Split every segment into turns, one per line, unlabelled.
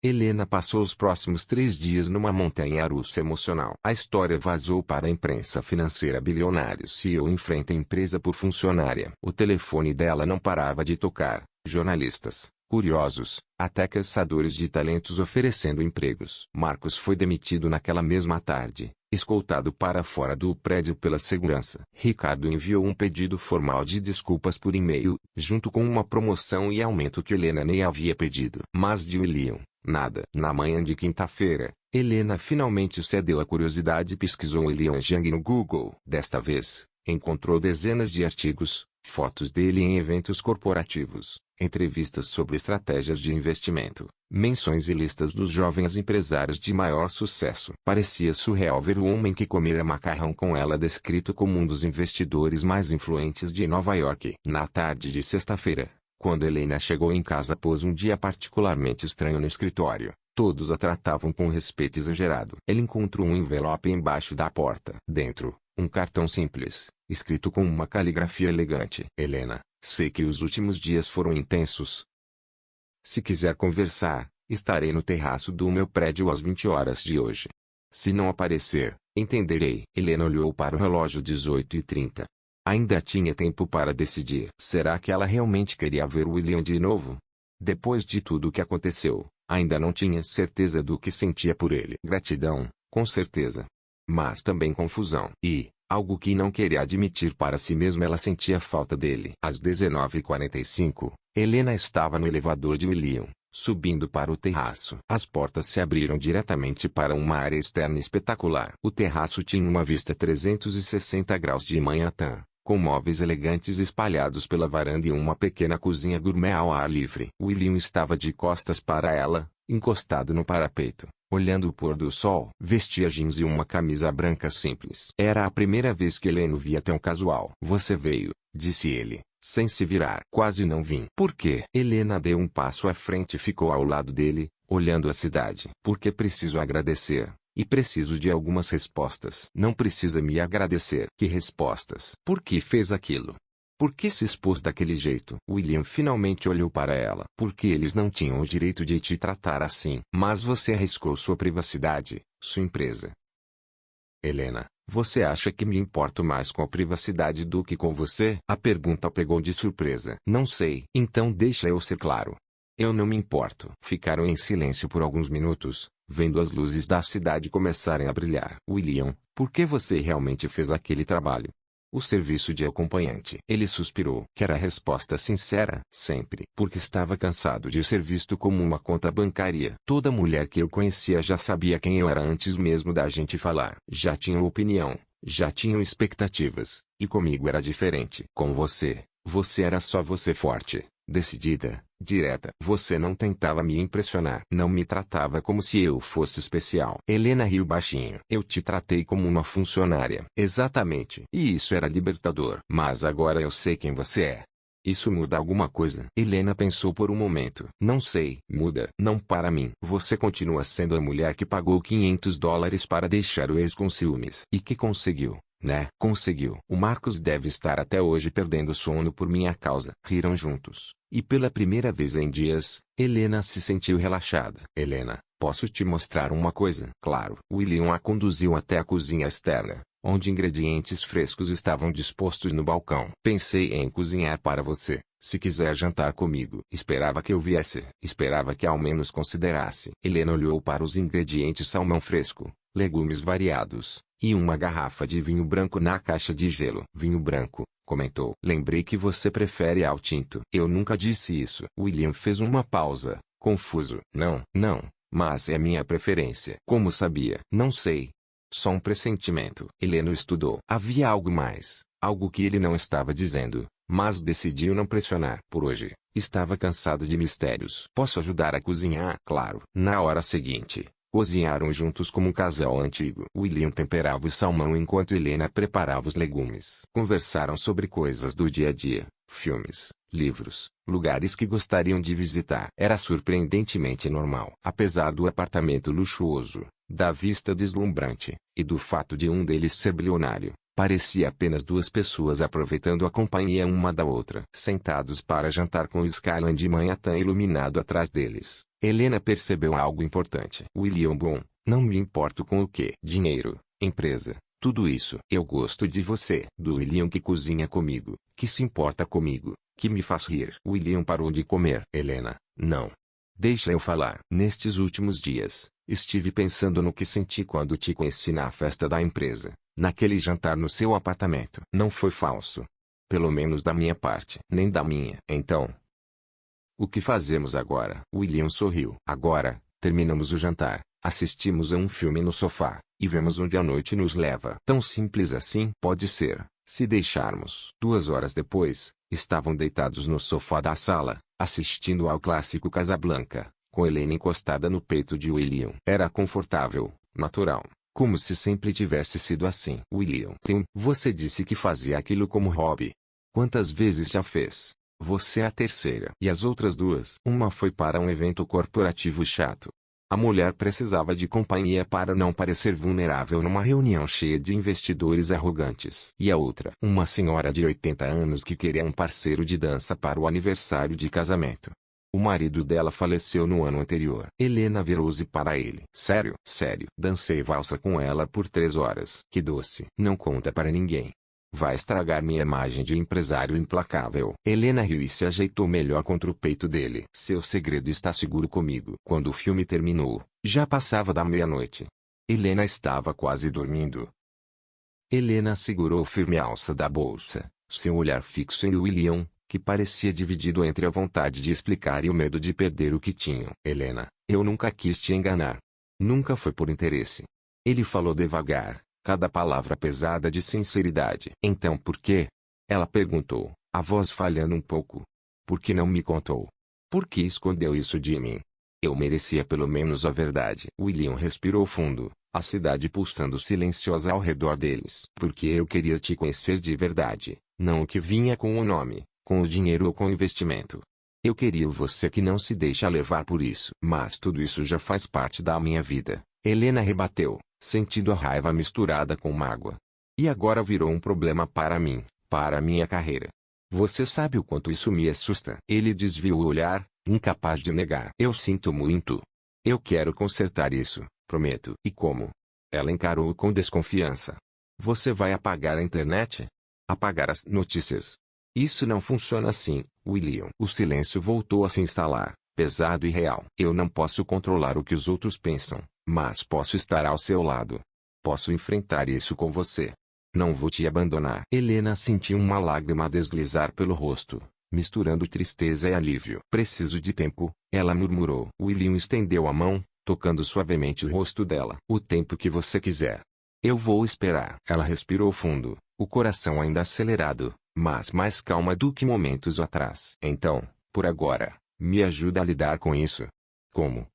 Helena passou os próximos 3 dias numa montanha-russa emocional. A história vazou para a imprensa financeira. Bilionário CEO enfrenta empresa por funcionária. O telefone dela não parava de tocar. Jornalistas, curiosos, até caçadores de talentos oferecendo empregos. Marcos foi demitido naquela mesma tarde, escoltado para fora do prédio pela segurança. Ricardo enviou um pedido formal de desculpas por e-mail, junto com uma promoção e aumento que Helena nem havia pedido. Mas de William, nada. Na manhã de quinta-feira, Helena finalmente cedeu à curiosidade e pesquisou William Zhang no Google. Desta vez, encontrou dezenas de artigos, fotos dele em eventos corporativos, entrevistas sobre estratégias de investimento, menções e listas dos jovens empresários de maior sucesso. Parecia surreal ver o homem que comera macarrão com ela descrito como um dos investidores mais influentes de Nova York. Na tarde de sexta-feira, quando Helena chegou em casa após um dia particularmente estranho no escritório, todos a tratavam com respeito exagerado. Ele encontrou um envelope embaixo da porta. Dentro, um cartão simples, escrito com uma caligrafia elegante. Helena, sei que os últimos dias foram intensos. Se quiser conversar, estarei no terraço do meu prédio às 20 horas de hoje. Se não aparecer, entenderei. Helena olhou para o relógio 18h30. Ainda tinha tempo para decidir. Será que ela realmente queria ver William de novo? Depois de tudo o que aconteceu, ainda não tinha certeza do que sentia por ele. Gratidão, com certeza. Mas também confusão. E, algo que não queria admitir para si mesma, ela sentia falta dele. Às 19h45, Helena estava no elevador de William, subindo para o terraço. As portas se abriram diretamente para uma área externa espetacular. O terraço tinha uma vista 360 graus de Manhattan, com móveis elegantes espalhados pela varanda e uma pequena cozinha gourmet ao ar livre. William estava de costas para ela, encostado no parapeito, olhando o pôr do sol. Vestia jeans e uma camisa branca simples. Era a primeira vez que Helena o via tão casual. Você veio, disse ele, sem se virar. Quase não vim. Por quê? Helena deu um passo à frente e ficou ao lado dele, olhando a cidade. Porque preciso agradecer. E preciso de algumas respostas. Não precisa me agradecer. Que respostas? Por que fez aquilo? Por que se expôs daquele jeito? William finalmente olhou para ela. Porque eles não tinham o direito de te tratar assim. Mas você arriscou sua privacidade, sua empresa. Helena, você acha que me importo mais com a privacidade do que com você? A pergunta pegou de surpresa. Não sei. Então deixa eu ser claro. Eu não me importo. Ficaram em silêncio por alguns minutos, vendo as luzes da cidade começarem a brilhar. William, por que você realmente fez aquele trabalho? O serviço de acompanhante. Ele suspirou. Quer a resposta sincera? Sempre. Porque estava cansado de ser visto como uma conta bancária. Toda mulher que eu conhecia já sabia quem eu era antes mesmo da gente falar. Já tinham opinião, já tinham expectativas, e comigo era diferente. Com você, você era só você forte, decidida, direta. Você não tentava me impressionar. Não me tratava como se eu fosse especial. Helena riu baixinho. Eu te tratei como uma funcionária. Exatamente. E isso era libertador. Mas agora eu sei quem você é. Isso muda alguma coisa? Helena pensou por um momento. Não sei. Muda. Não para mim. Você continua sendo a mulher que pagou $500 para deixar o ex com ciúmes. E que conseguiu, né? Conseguiu. O Marcos deve estar até hoje perdendo sono por minha causa. Riram juntos. E pela primeira vez em dias, Helena se sentiu relaxada. Helena, posso te mostrar uma coisa? Claro. William a conduziu até a cozinha externa, onde ingredientes frescos estavam dispostos no balcão. Pensei em cozinhar para você, se quiser jantar comigo. Esperava que eu viesse. Esperava que ao menos considerasse. Helena olhou para os ingredientes: salmão fresco, legumes variados, e uma garrafa de vinho branco na caixa de gelo. Vinho branco, comentou. Lembrei que você prefere ao tinto. Eu nunca disse isso. William fez uma pausa, confuso. Não, não, mas é minha preferência. Como sabia? Não sei. Só um pressentimento. Helena estudou. Havia algo mais, algo que ele não estava dizendo, mas decidiu não pressionar. Por hoje, estava cansada de mistérios. Posso ajudar a cozinhar? Claro. Na hora seguinte, cozinharam juntos como um casal antigo. William temperava o salmão enquanto Helena preparava os legumes. Conversaram sobre coisas do dia a dia, filmes, livros, lugares que gostariam de visitar. Era surpreendentemente normal. Apesar do apartamento luxuoso, da vista deslumbrante, e do fato de um deles ser bilionário, parecia apenas duas pessoas aproveitando a companhia uma da outra. Sentados para jantar com o Skyline de Manhattan iluminado atrás deles, Helena percebeu algo importante. William bom, não me importo com o que. Dinheiro, empresa, tudo isso. Eu gosto de você. Do William que cozinha comigo, que se importa comigo, que me faz rir. William parou de comer. Helena, não. Deixa eu falar. Nestes últimos dias, estive pensando no que senti quando te conheci na festa da empresa, naquele jantar no seu apartamento. Não foi falso. Pelo menos da minha parte. Nem da minha. Então, o que fazemos agora? William sorriu. Agora, terminamos o jantar, assistimos a um filme no sofá, e vemos onde a noite nos leva. Tão simples assim? Pode ser, se deixarmos. 2 horas depois, estavam deitados no sofá da sala, assistindo ao clássico Casablanca, com Helena encostada no peito de William. Era confortável, natural, como se sempre tivesse sido assim. William, você disse que fazia aquilo como hobby. Quantas vezes já fez? Você é a terceira. E as outras 2? Uma foi para um evento corporativo chato. A mulher precisava de companhia para não parecer vulnerável numa reunião cheia de investidores arrogantes. E a outra? Uma senhora de 80 anos que queria um parceiro de dança para o aniversário de casamento. O marido dela faleceu no ano anterior. Helena virou-se para ele. Sério? Sério. Dancei valsa com ela por 3 horas. Que doce. Não conta para ninguém. Vai estragar minha imagem de empresário implacável. Helena riu e se ajeitou melhor contra o peito dele. Seu segredo está seguro comigo. Quando o filme terminou, já passava da meia-noite. Helena estava quase dormindo. Helena segurou firme a alça da bolsa, seu olhar fixo em William, que parecia dividido entre a vontade de explicar e o medo de perder o que tinham. Helena, eu nunca quis te enganar. Nunca foi por interesse. Ele falou devagar, cada palavra pesada de sinceridade. Então por quê? Ela perguntou, a voz falhando um pouco. Por que não me contou? Por que escondeu isso de mim? Eu merecia pelo menos a verdade. William respirou fundo, a cidade pulsando silenciosa ao redor deles. Porque eu queria te conhecer de verdade, não o que vinha com o nome, com o dinheiro ou com o investimento. Eu queria você que não se deixa levar por isso. Mas tudo isso já faz parte da minha vida. Helena rebateu, sentindo a raiva misturada com mágoa. E agora virou um problema para mim, para minha carreira. Você sabe o quanto isso me assusta. Ele desviou o olhar, incapaz de negar. Eu sinto muito. Eu quero consertar isso, prometo. E como? Ela encarou-o com desconfiança. Você vai apagar a internet? Apagar as notícias? Isso não funciona assim, William. O silêncio voltou a se instalar, pesado e real. Eu não posso controlar o que os outros pensam, mas posso estar ao seu lado. Posso enfrentar isso com você. Não vou te abandonar. Helena sentiu uma lágrima deslizar pelo rosto, misturando tristeza e alívio. Preciso de tempo, ela murmurou. William estendeu a mão, tocando suavemente o rosto dela. O tempo que você quiser. Eu vou esperar. Ela respirou fundo, o coração ainda acelerado, mas mais calma do que momentos atrás. Então, por agora, me ajuda a lidar com isso. Como?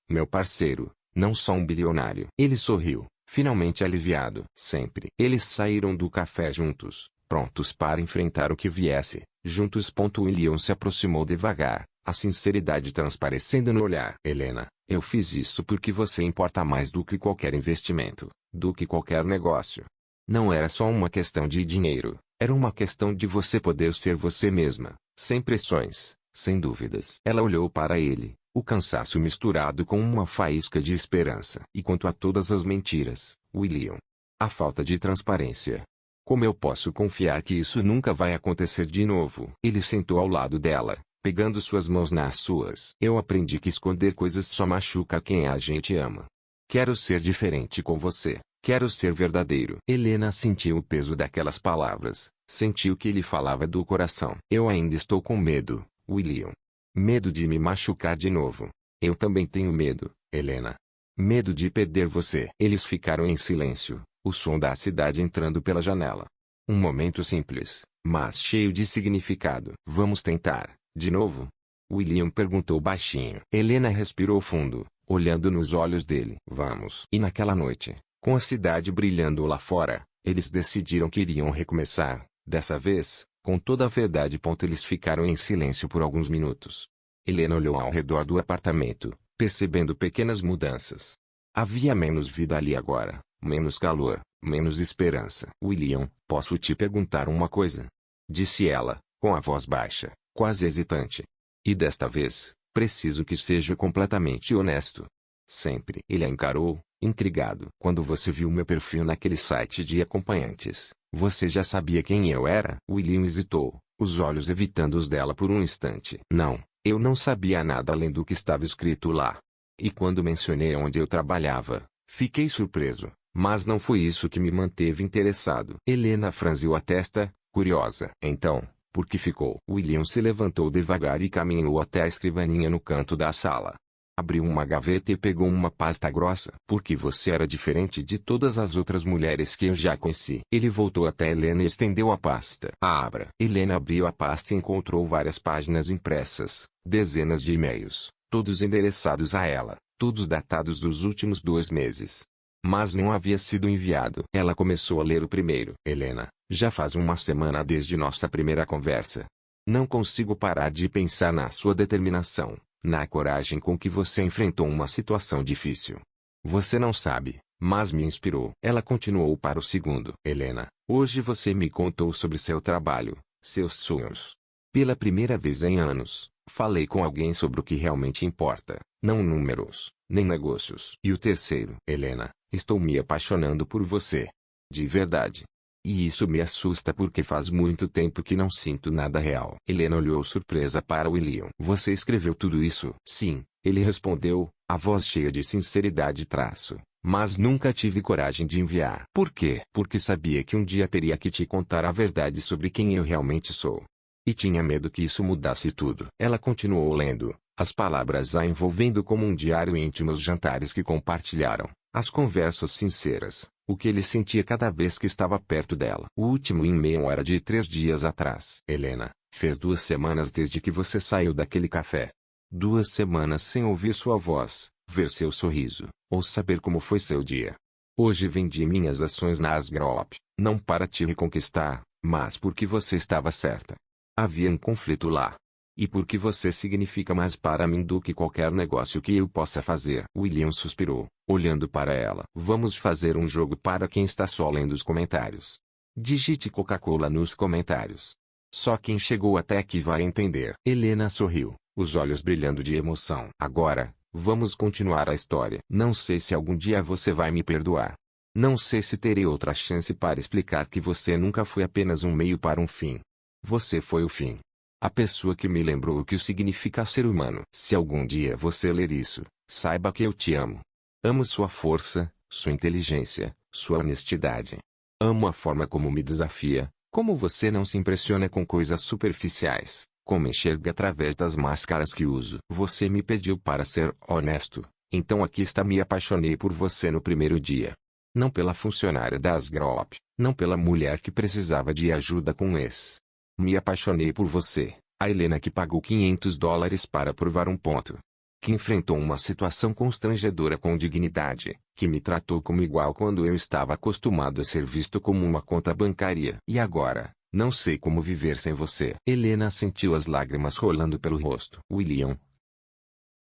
Meu parceiro, não só um bilionário. Ele sorriu, finalmente aliviado. Sempre. Eles saíram do café juntos, prontos para enfrentar o que viesse, juntos. William se aproximou devagar, a sinceridade transparecendo no olhar. Helena, eu fiz isso porque você importa mais do que qualquer investimento, do que qualquer negócio. Não era só uma questão de dinheiro, era uma questão de você poder ser você mesma, sem pressões, sem dúvidas. Ela olhou para ele, o cansaço misturado com uma faísca de esperança. E quanto a todas as mentiras, William? A falta de transparência. Como eu posso confiar que isso nunca vai acontecer de novo? Ele sentou ao lado dela, pegando suas mãos nas suas. Eu aprendi que esconder coisas só machuca quem a gente ama. Quero ser diferente com você. Quero ser verdadeiro. Helena sentiu o peso daquelas palavras. Sentiu que ele falava do coração. Eu ainda estou com medo, William. Medo de me machucar de novo. Eu também tenho medo, Helena. Medo de perder você. Eles ficaram em silêncio, o som da cidade entrando pela janela. Um momento simples, mas cheio de significado. Vamos tentar, de novo? William perguntou baixinho. Helena respirou fundo, olhando nos olhos dele. Vamos. E naquela noite, com a cidade brilhando lá fora, eles decidiram que iriam recomeçar, dessa vez, com toda a verdade. Eles ficaram em silêncio por alguns minutos. Helena olhou ao redor do apartamento, percebendo pequenas mudanças. Havia menos vida ali agora, menos calor, menos esperança. William, posso te perguntar uma coisa? Disse ela, com a voz baixa, quase hesitante. E desta vez, Preciso que seja completamente honesto. Sempre. Ele a encarou, intrigado. Quando você viu meu perfil naquele site de acompanhantes, você já sabia quem eu era? William hesitou, os olhos evitando os dela por um instante. Não, eu não sabia nada além do que estava escrito lá. E quando mencionei onde eu trabalhava, fiquei surpreso, mas não foi isso que me manteve interessado. Helena franziu a testa, curiosa. Então, por que ficou? William se levantou devagar e caminhou até a escrivaninha no canto da sala. Abriu uma gaveta e pegou uma pasta grossa. Porque você era diferente de todas as outras mulheres que eu já conheci. Ele voltou até Helena e estendeu a pasta. Abra. Helena abriu a pasta e encontrou várias páginas impressas, dezenas de e-mails, todos endereçados a ela, todos datados dos últimos 2 meses. Mas não havia sido enviado. Ela começou a ler o primeiro. Helena, já faz uma semana desde nossa primeira conversa. Não consigo parar de pensar na sua determinação, na coragem com que você enfrentou uma situação difícil. Você não sabe, mas me inspirou. Ela continuou para o segundo. Helena, hoje você me contou sobre seu trabalho, seus sonhos. Pela primeira vez em anos, falei com alguém sobre o que realmente importa, não números, nem negócios. E o terceiro. Helena, estou me apaixonando por você. De verdade. E isso me assusta porque faz muito tempo que não sinto nada real. Helena olhou surpresa para William. Você escreveu tudo isso? Sim, ele respondeu, a voz cheia de sinceridade traço. Mas nunca tive coragem de enviar. Por quê? Porque sabia que um dia teria que te contar a verdade sobre quem eu realmente sou. E tinha medo que isso mudasse tudo. Ela continuou lendo, as palavras a envolvendo como um diário íntimo, os jantares que compartilharam, as conversas sinceras, o que ele sentia cada vez que estava perto dela. O último e-mail era de 3 dias atrás. Helena, fez 2 semanas desde que você saiu daquele café. 2 semanas sem ouvir sua voz, ver seu sorriso, ou saber como foi seu dia. Hoje vendi minhas ações na Asgrop, não para te reconquistar, mas porque você estava certa. Havia um conflito lá. E porque você significa mais para mim do que qualquer negócio que eu possa fazer. William suspirou, olhando para ela. Vamos fazer um jogo para quem está só lendo os comentários. Digite Coca-Cola nos comentários. Só quem chegou até aqui vai entender. Helena sorriu, os olhos brilhando de emoção. Agora, vamos continuar a história. Não sei se algum dia você vai me perdoar. Não sei se terei outra chance para explicar que você nunca foi apenas um meio para um fim. Você foi o fim. A pessoa que me lembrou o que significa ser humano. Se algum dia você ler isso, saiba que eu te amo. Amo sua força, sua inteligência, sua honestidade. Amo a forma como me desafia, como você não se impressiona com coisas superficiais, como enxerga através das máscaras que uso. Você me pediu para ser honesto, então aqui está. Me apaixonei por você no primeiro dia. Não pela funcionária da Asgrop, não pela mulher que precisava de ajuda com esse. Me apaixonei por você, a Helena que pagou $500 para provar um ponto. Que enfrentou uma situação constrangedora com dignidade, que me tratou como igual quando eu estava acostumado a ser visto como uma conta bancária. E agora, não sei como viver sem você. Helena sentiu as lágrimas rolando pelo rosto. William.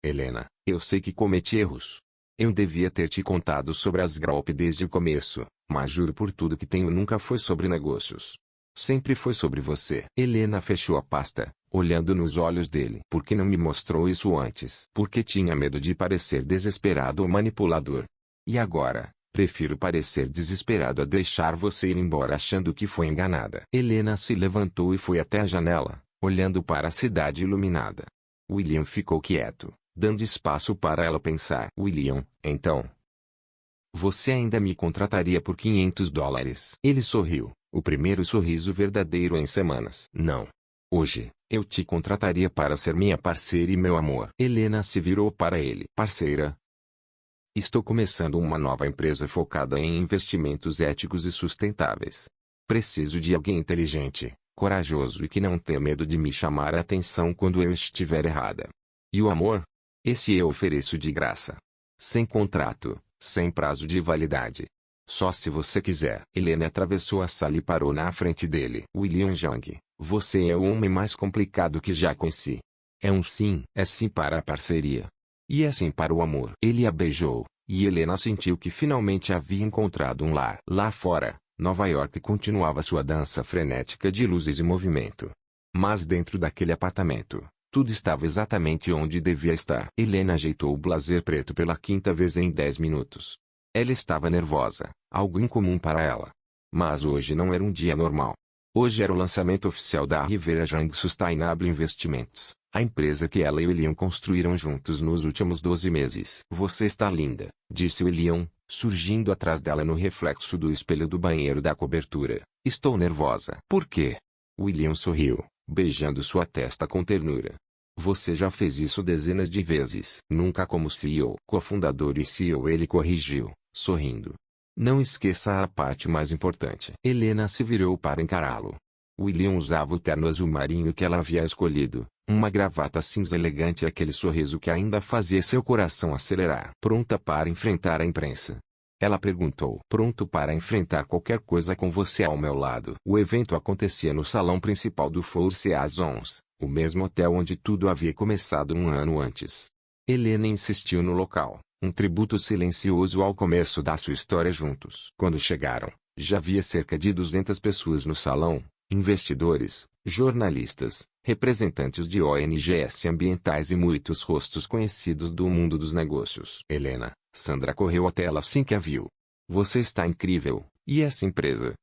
Helena, eu sei que cometi erros. Eu devia ter te contado sobre as Asgrop desde o começo, mas juro por tudo que tenho nunca foi sobre negócios. Sempre foi sobre você. Helena fechou a pasta, olhando nos olhos dele. Por que não me mostrou isso antes? Porque tinha medo de parecer desesperado ou manipulador. E agora, prefiro parecer desesperado a deixar você ir embora achando que foi enganada. Helena se levantou e foi até a janela, olhando para a cidade iluminada. William ficou quieto, dando espaço para ela pensar. William, então, você ainda me contrataria por $500? Ele sorriu. O primeiro sorriso verdadeiro em semanas. Não. Hoje, eu te contrataria para ser minha parceira e meu amor. Helena se virou para ele. Parceira? Estou começando uma nova empresa focada em investimentos éticos e sustentáveis. Preciso de alguém inteligente, corajoso e que não tenha medo de me chamar a atenção quando eu estiver errada. E o amor? Esse eu ofereço de graça. Sem contrato, sem prazo de validade. Só se você quiser. Helena atravessou a sala e parou na frente dele. William Jung, você é o homem mais complicado que já conheci. É um sim. É sim para a parceria. E é sim para o amor. Ele a beijou, e Helena sentiu que finalmente havia encontrado um lar. Lá fora, Nova York continuava sua dança frenética de luzes e movimento. Mas dentro daquele apartamento, Tudo estava exatamente onde devia estar. Helena ajeitou o blazer preto pela quinta vez em 10 minutos. Ela estava nervosa, algo incomum para ela. Mas hoje não era um dia normal. Hoje era o lançamento oficial da Rivera Young Sustainable Investments, a empresa que ela e o William construíram juntos nos últimos 12 meses. Você está linda, disse o William, surgindo atrás dela no reflexo do espelho do banheiro da cobertura. Estou nervosa. Por quê? William sorriu, beijando sua testa com ternura. Você já fez isso dezenas de vezes. Nunca como CEO. Cofundador e CEO, ele corrigiu, sorrindo. Não esqueça a parte mais importante. Helena se virou para encará-lo. William usava o terno azul marinho que ela havia escolhido, uma gravata cinza elegante e aquele sorriso que ainda fazia seu coração acelerar. Pronta para enfrentar a imprensa? Ela perguntou. Pronto para enfrentar qualquer coisa com você ao meu lado. O evento acontecia no salão principal do Four Seasons, o mesmo hotel onde tudo havia começado um ano antes. Helena insistiu no local, um tributo silencioso ao começo da sua história juntos. Quando chegaram, já havia cerca de 200 pessoas no salão, investidores, jornalistas, representantes de ONGs ambientais e muitos rostos conhecidos do mundo dos negócios. Helena, Sandra correu até ela assim que a viu. Você está incrível, e essa empresa?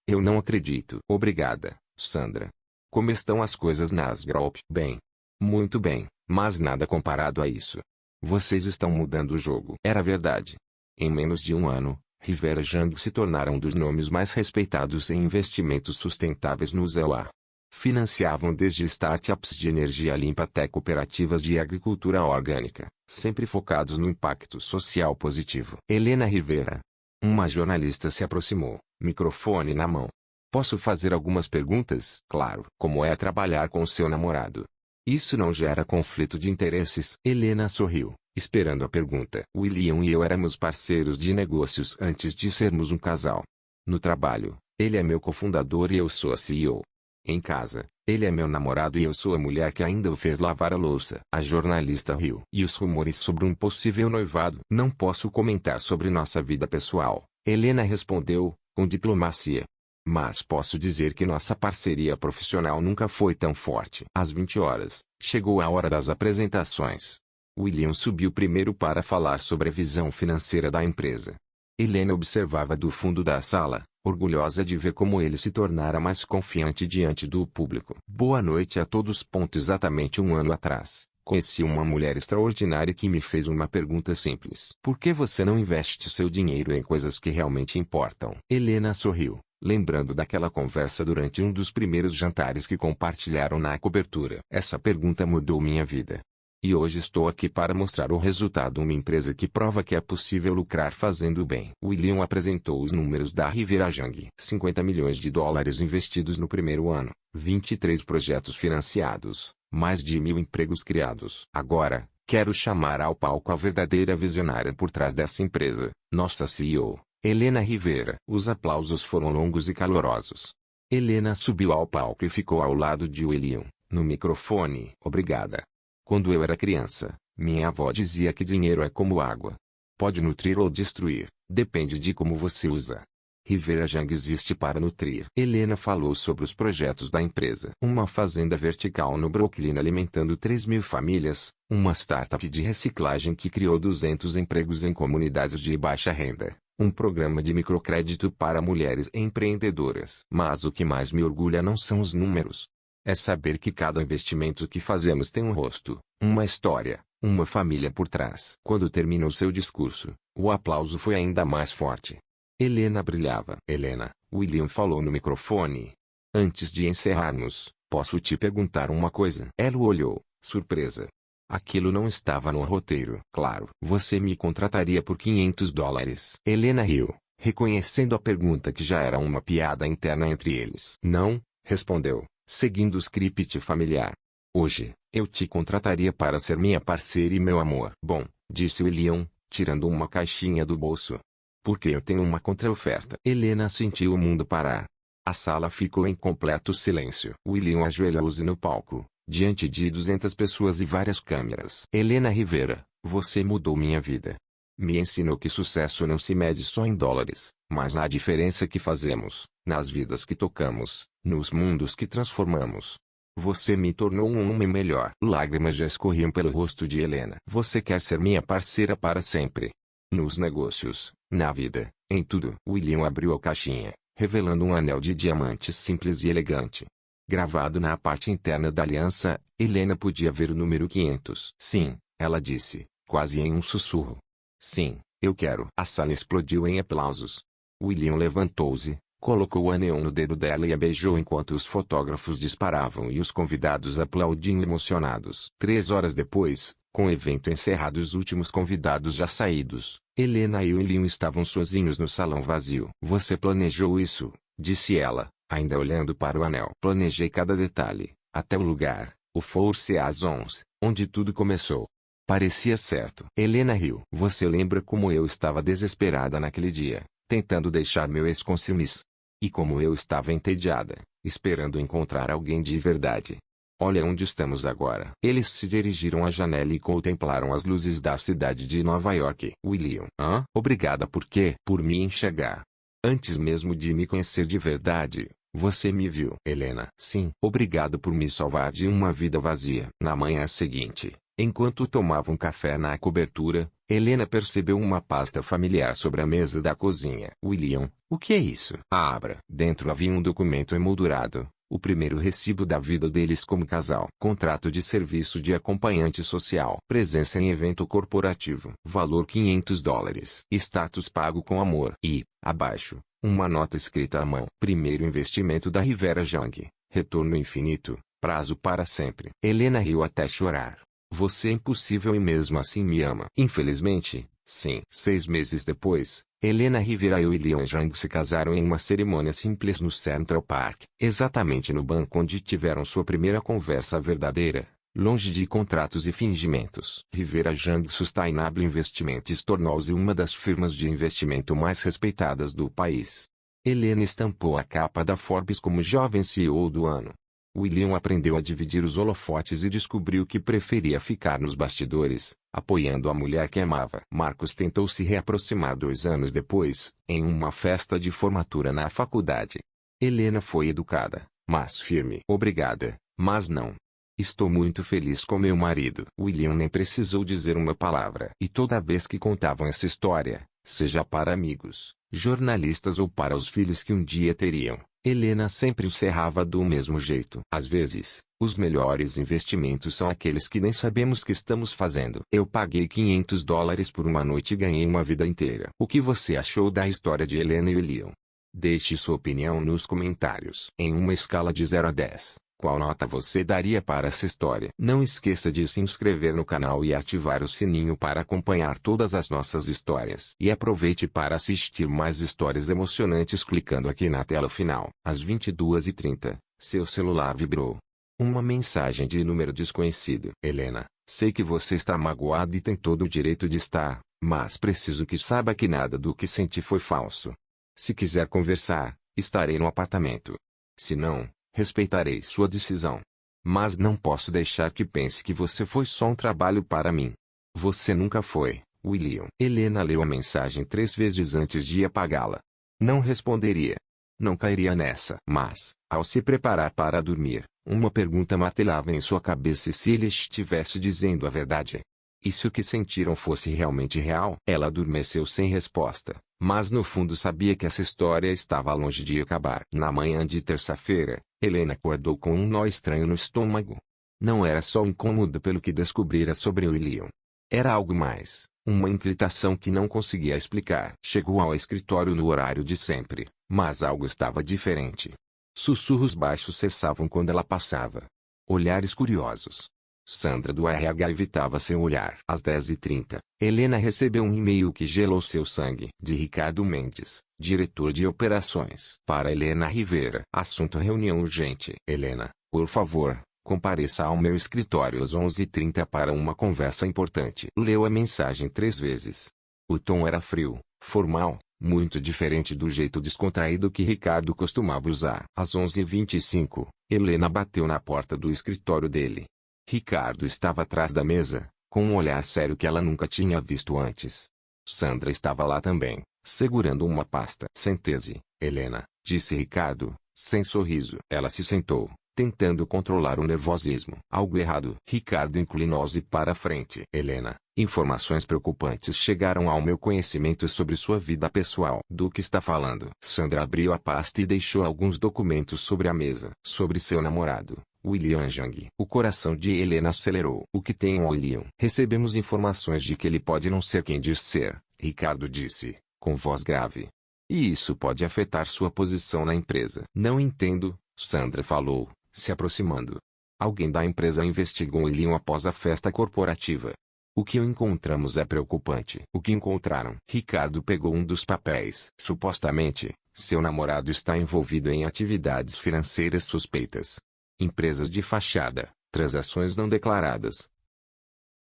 Eu não acredito. Obrigada, Sandra. Como estão as coisas na Asgroup? Bem. Muito bem, mas nada comparado a isso. Vocês estão mudando o jogo. Era verdade. Em menos de um ano, Rivera Young se tornaram um dos nomes mais respeitados em investimentos sustentáveis no ZEUA. Financiavam desde startups de energia limpa até cooperativas de agricultura orgânica, sempre focados no impacto social positivo. Helena Rivera. Uma jornalista se aproximou, microfone na mão. Posso fazer algumas perguntas? Claro. Como é trabalhar com seu namorado? Isso não gera conflito de interesses? Helena sorriu, esperando a pergunta. William e eu éramos parceiros de negócios antes de sermos um casal. No trabalho, ele é meu cofundador e eu sou a CEO. Em casa, ele é meu namorado e eu sou a mulher que ainda o fez lavar a louça. A jornalista riu. E os rumores sobre um possível noivado? Não posso comentar sobre nossa vida pessoal, Helena respondeu, com diplomacia. Mas posso dizer que nossa parceria profissional nunca foi tão forte. Às 20 horas, chegou a hora das apresentações. William subiu primeiro para falar sobre a visão financeira da empresa. Helena observava do fundo da sala, orgulhosa de ver como ele se tornara mais confiante diante do público. Boa noite a todos. Exatamente um ano atrás, conheci uma mulher extraordinária que me fez uma pergunta simples. Por que você não investe seu dinheiro em coisas que realmente importam? Helena sorriu, lembrando daquela conversa durante um dos primeiros jantares que compartilharam na cobertura. Essa pergunta mudou minha vida. E hoje estou aqui para mostrar o resultado. Uma empresa que prova que é possível lucrar fazendo bem. William apresentou os números da Rivera Young. 50 milhões de dólares investidos no primeiro ano, 23 projetos financiados, mais de 1.000 empregos criados. Agora, quero chamar ao palco a verdadeira visionária por trás dessa empresa, nossa CEO, Helena Rivera. Os aplausos foram longos e calorosos. Helena subiu ao palco e ficou ao lado de William, no microfone. Obrigada. Quando eu era criança, minha avó dizia que dinheiro é como água. Pode nutrir ou destruir, depende de como você usa. Rivera Young existe para nutrir. Helena falou sobre os projetos da empresa. Uma fazenda vertical no Brooklyn alimentando 3.000 famílias, uma startup de reciclagem que criou 200 empregos em comunidades de baixa renda, um programa de microcrédito para mulheres empreendedoras. Mas o que mais me orgulha não são os números. É saber que cada investimento que fazemos tem um rosto, uma história, uma família por trás. Quando terminou seu discurso, o aplauso foi ainda mais forte. Helena brilhava. Helena, William falou no microfone. Antes de encerrarmos, posso te perguntar uma coisa? Ela olhou, surpresa. Aquilo não estava no roteiro. Claro. Você me contrataria por $500? Helena riu, reconhecendo a pergunta que já era uma piada interna entre eles. Não, respondeu, seguindo o script familiar. Hoje, eu te contrataria para ser minha parceira e meu amor. Bom, disse William, tirando uma caixinha do bolso. Porque eu tenho uma contraoferta. Helena sentiu o mundo parar. A sala ficou em completo silêncio. William ajoelhou-se no palco, diante de 200 pessoas e várias câmeras. Helena Rivera, você mudou minha vida. Me ensinou que sucesso não se mede só em dólares, mas na diferença que fazemos, nas vidas que tocamos, nos mundos que transformamos. Você me tornou um homem melhor. Lágrimas já escorriam pelo rosto de Helena. Você quer ser minha parceira para sempre. Nos negócios, na vida, em tudo. William abriu a caixinha, revelando um anel de diamantes simples e elegante. Gravado na parte interna da aliança, Helena podia ver o número 500. Sim, ela disse, quase em um sussurro. Sim, eu quero. A sala explodiu em aplausos. William levantou-se, colocou o anel no dedo dela e a beijou enquanto os fotógrafos disparavam e os convidados aplaudiam emocionados. 3 horas depois, com o evento encerrado e os últimos convidados já saídos, Helena e William estavam sozinhos no salão vazio. Você planejou isso, disse ela, ainda olhando para o anel. Planejei cada detalhe, até o lugar, o Force às 11, onde tudo começou. Parecia certo. Helena riu. Você lembra como eu estava desesperada naquele dia, tentando deixar meu ex com ciúmes? E como eu estava entediada, esperando encontrar alguém de verdade. Olha onde estamos agora. Eles se dirigiram à janela e contemplaram as luzes da cidade de Nova York. William. Obrigada por quê? Por me enxergar. Antes mesmo de me conhecer de verdade, você me viu. Helena. Sim. Obrigado por me salvar de uma vida vazia. Na manhã seguinte, enquanto tomavam café na cobertura, Helena percebeu uma pasta familiar sobre a mesa da cozinha. William, o que é isso? Abra. Dentro havia um documento emoldurado, o primeiro recibo da vida deles como casal. Contrato de serviço de acompanhante social. Presença em evento corporativo. Valor $500. Status pago com amor. E, abaixo, uma nota escrita à mão. Primeiro investimento da Rivera Jang. Retorno infinito. Prazo para sempre. Helena riu até chorar. Você é impossível e mesmo assim me ama. Infelizmente, sim. 6 meses depois, Helena Rivera e William Jang se casaram em uma cerimônia simples no Central Park. Exatamente no banco onde tiveram sua primeira conversa verdadeira, longe de contratos e fingimentos. Rivera Jang Sustainable Investments tornou-se uma das firmas de investimento mais respeitadas do país. Helena estampou a capa da Forbes como jovem CEO do ano. William aprendeu a dividir os holofotes e descobriu que preferia ficar nos bastidores, apoiando a mulher que amava. Marcos tentou se reaproximar 2 anos depois, em uma festa de formatura na faculdade. Helena foi educada, mas firme. Obrigada, mas não. Estou muito feliz com meu marido. William nem precisou dizer uma palavra. E toda vez que contavam essa história, seja para amigos, jornalistas ou para os filhos que um dia teriam, Helena sempre encerrava do mesmo jeito. Às vezes, os melhores investimentos são aqueles que nem sabemos que estamos fazendo. Eu paguei $500 por uma noite e ganhei uma vida inteira. O que você achou da história de Helena e William? Deixe sua opinião nos comentários. Em uma escala de 0 a 10, qual nota você daria para essa história? Não esqueça de se inscrever no canal e ativar o sininho para acompanhar todas as nossas histórias. E aproveite para assistir mais histórias emocionantes clicando aqui na tela final. Às 22h30, seu celular vibrou. Uma mensagem de número desconhecido. Helena, sei que você está magoada e tem todo o direito de estar, mas preciso que saiba que nada do que senti foi falso. Se quiser conversar, estarei no apartamento. Se não, respeitarei sua decisão. Mas não posso deixar que pense que você foi só um trabalho para mim. Você nunca foi, William. Helena leu a mensagem 3 vezes antes de apagá-la. Não responderia. Não cairia nessa. Mas, ao se preparar para dormir, uma pergunta martelava em sua cabeça: e se ele estivesse dizendo a verdade? E se o que sentiram fosse realmente real? Ela adormeceu sem resposta, mas no fundo sabia que essa história estava longe de acabar. Na manhã de terça-feira, Helena acordou com um nó estranho no estômago. Não era só incômoda pelo que descobrira sobre William. Era algo mais, uma inquietação que não conseguia explicar. Chegou ao escritório no horário de sempre, mas algo estava diferente. Sussurros baixos cessavam quando ela passava. Olhares curiosos. Sandra do RH evitava seu olhar. Às 10h30, Helena recebeu um e-mail que gelou seu sangue. De Ricardo Mendes, diretor de operações. Para Helena Rivera. Assunto: reunião urgente. Helena, por favor, compareça ao meu escritório às 11h30 para uma conversa importante. Leu a mensagem 3 vezes. O tom era frio, formal, muito diferente do jeito descontraído que Ricardo costumava usar. Às 11h25, Helena bateu na porta do escritório dele. Ricardo estava atrás da mesa, com um olhar sério que ela nunca tinha visto antes. Sandra estava lá também, segurando uma pasta. Sente-se, Helena, disse Ricardo, sem sorriso. Ela se sentou, tentando controlar o nervosismo. Algo errado. Ricardo inclinou-se para a frente. Helena, informações preocupantes chegaram ao meu conhecimento sobre sua vida pessoal. Do que está falando? Sandra abriu a pasta e deixou alguns documentos sobre a mesa. Sobre seu namorado, William Jang. O coração de Helena acelerou. O que tem o William? Recebemos informações de que ele pode não ser quem diz ser, Ricardo disse, com voz grave. E isso pode afetar sua posição na empresa. Não entendo, Sandra falou, se aproximando. Alguém da empresa investigou William após a festa corporativa. O que encontramos é preocupante. O que encontraram? Ricardo pegou um dos papéis. Supostamente, seu namorado está envolvido em atividades financeiras suspeitas. Empresas de fachada, transações não declaradas.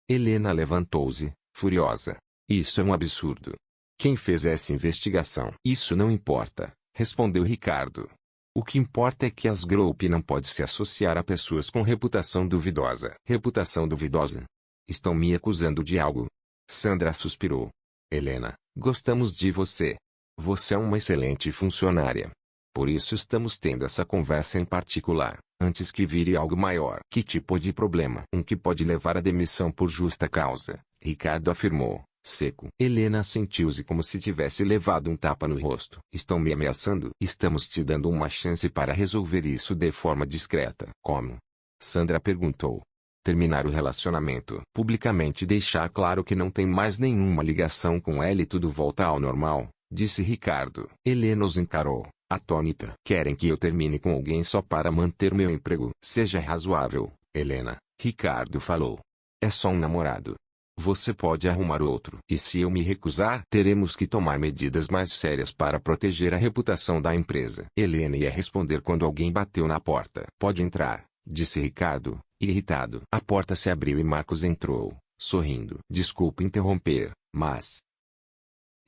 Helena levantou-se, furiosa. Isso é um absurdo. Quem fez essa investigação? Isso não importa, respondeu Ricardo. O que importa é que as Group não pode se associar a pessoas com reputação duvidosa. Reputação duvidosa? Estão me acusando de algo. Sandra suspirou. Helena, gostamos de você. Você é uma excelente funcionária. Por isso estamos tendo essa conversa em particular, antes que vire algo maior. Que tipo de problema? Um que pode levar à demissão por justa causa, Ricardo afirmou, seco. Helena sentiu-se como se tivesse levado um tapa no rosto. Estão me ameaçando? Estamos te dando uma chance para resolver isso de forma discreta. Como? Sandra perguntou. Terminar o relacionamento. Publicamente deixar claro que não tem mais nenhuma ligação com ela e tudo volta ao normal, disse Ricardo. Helena os encarou, atônita. Querem que eu termine com alguém só para manter meu emprego? Seja razoável, Helena, Ricardo falou. É só um namorado. Você pode arrumar outro. E se eu me recusar? Teremos que tomar medidas mais sérias para proteger a reputação da empresa. Helena ia responder quando alguém bateu na porta. Pode entrar, disse Ricardo, irritado. A porta se abriu e Marcos entrou, sorrindo. Desculpe interromper, mas...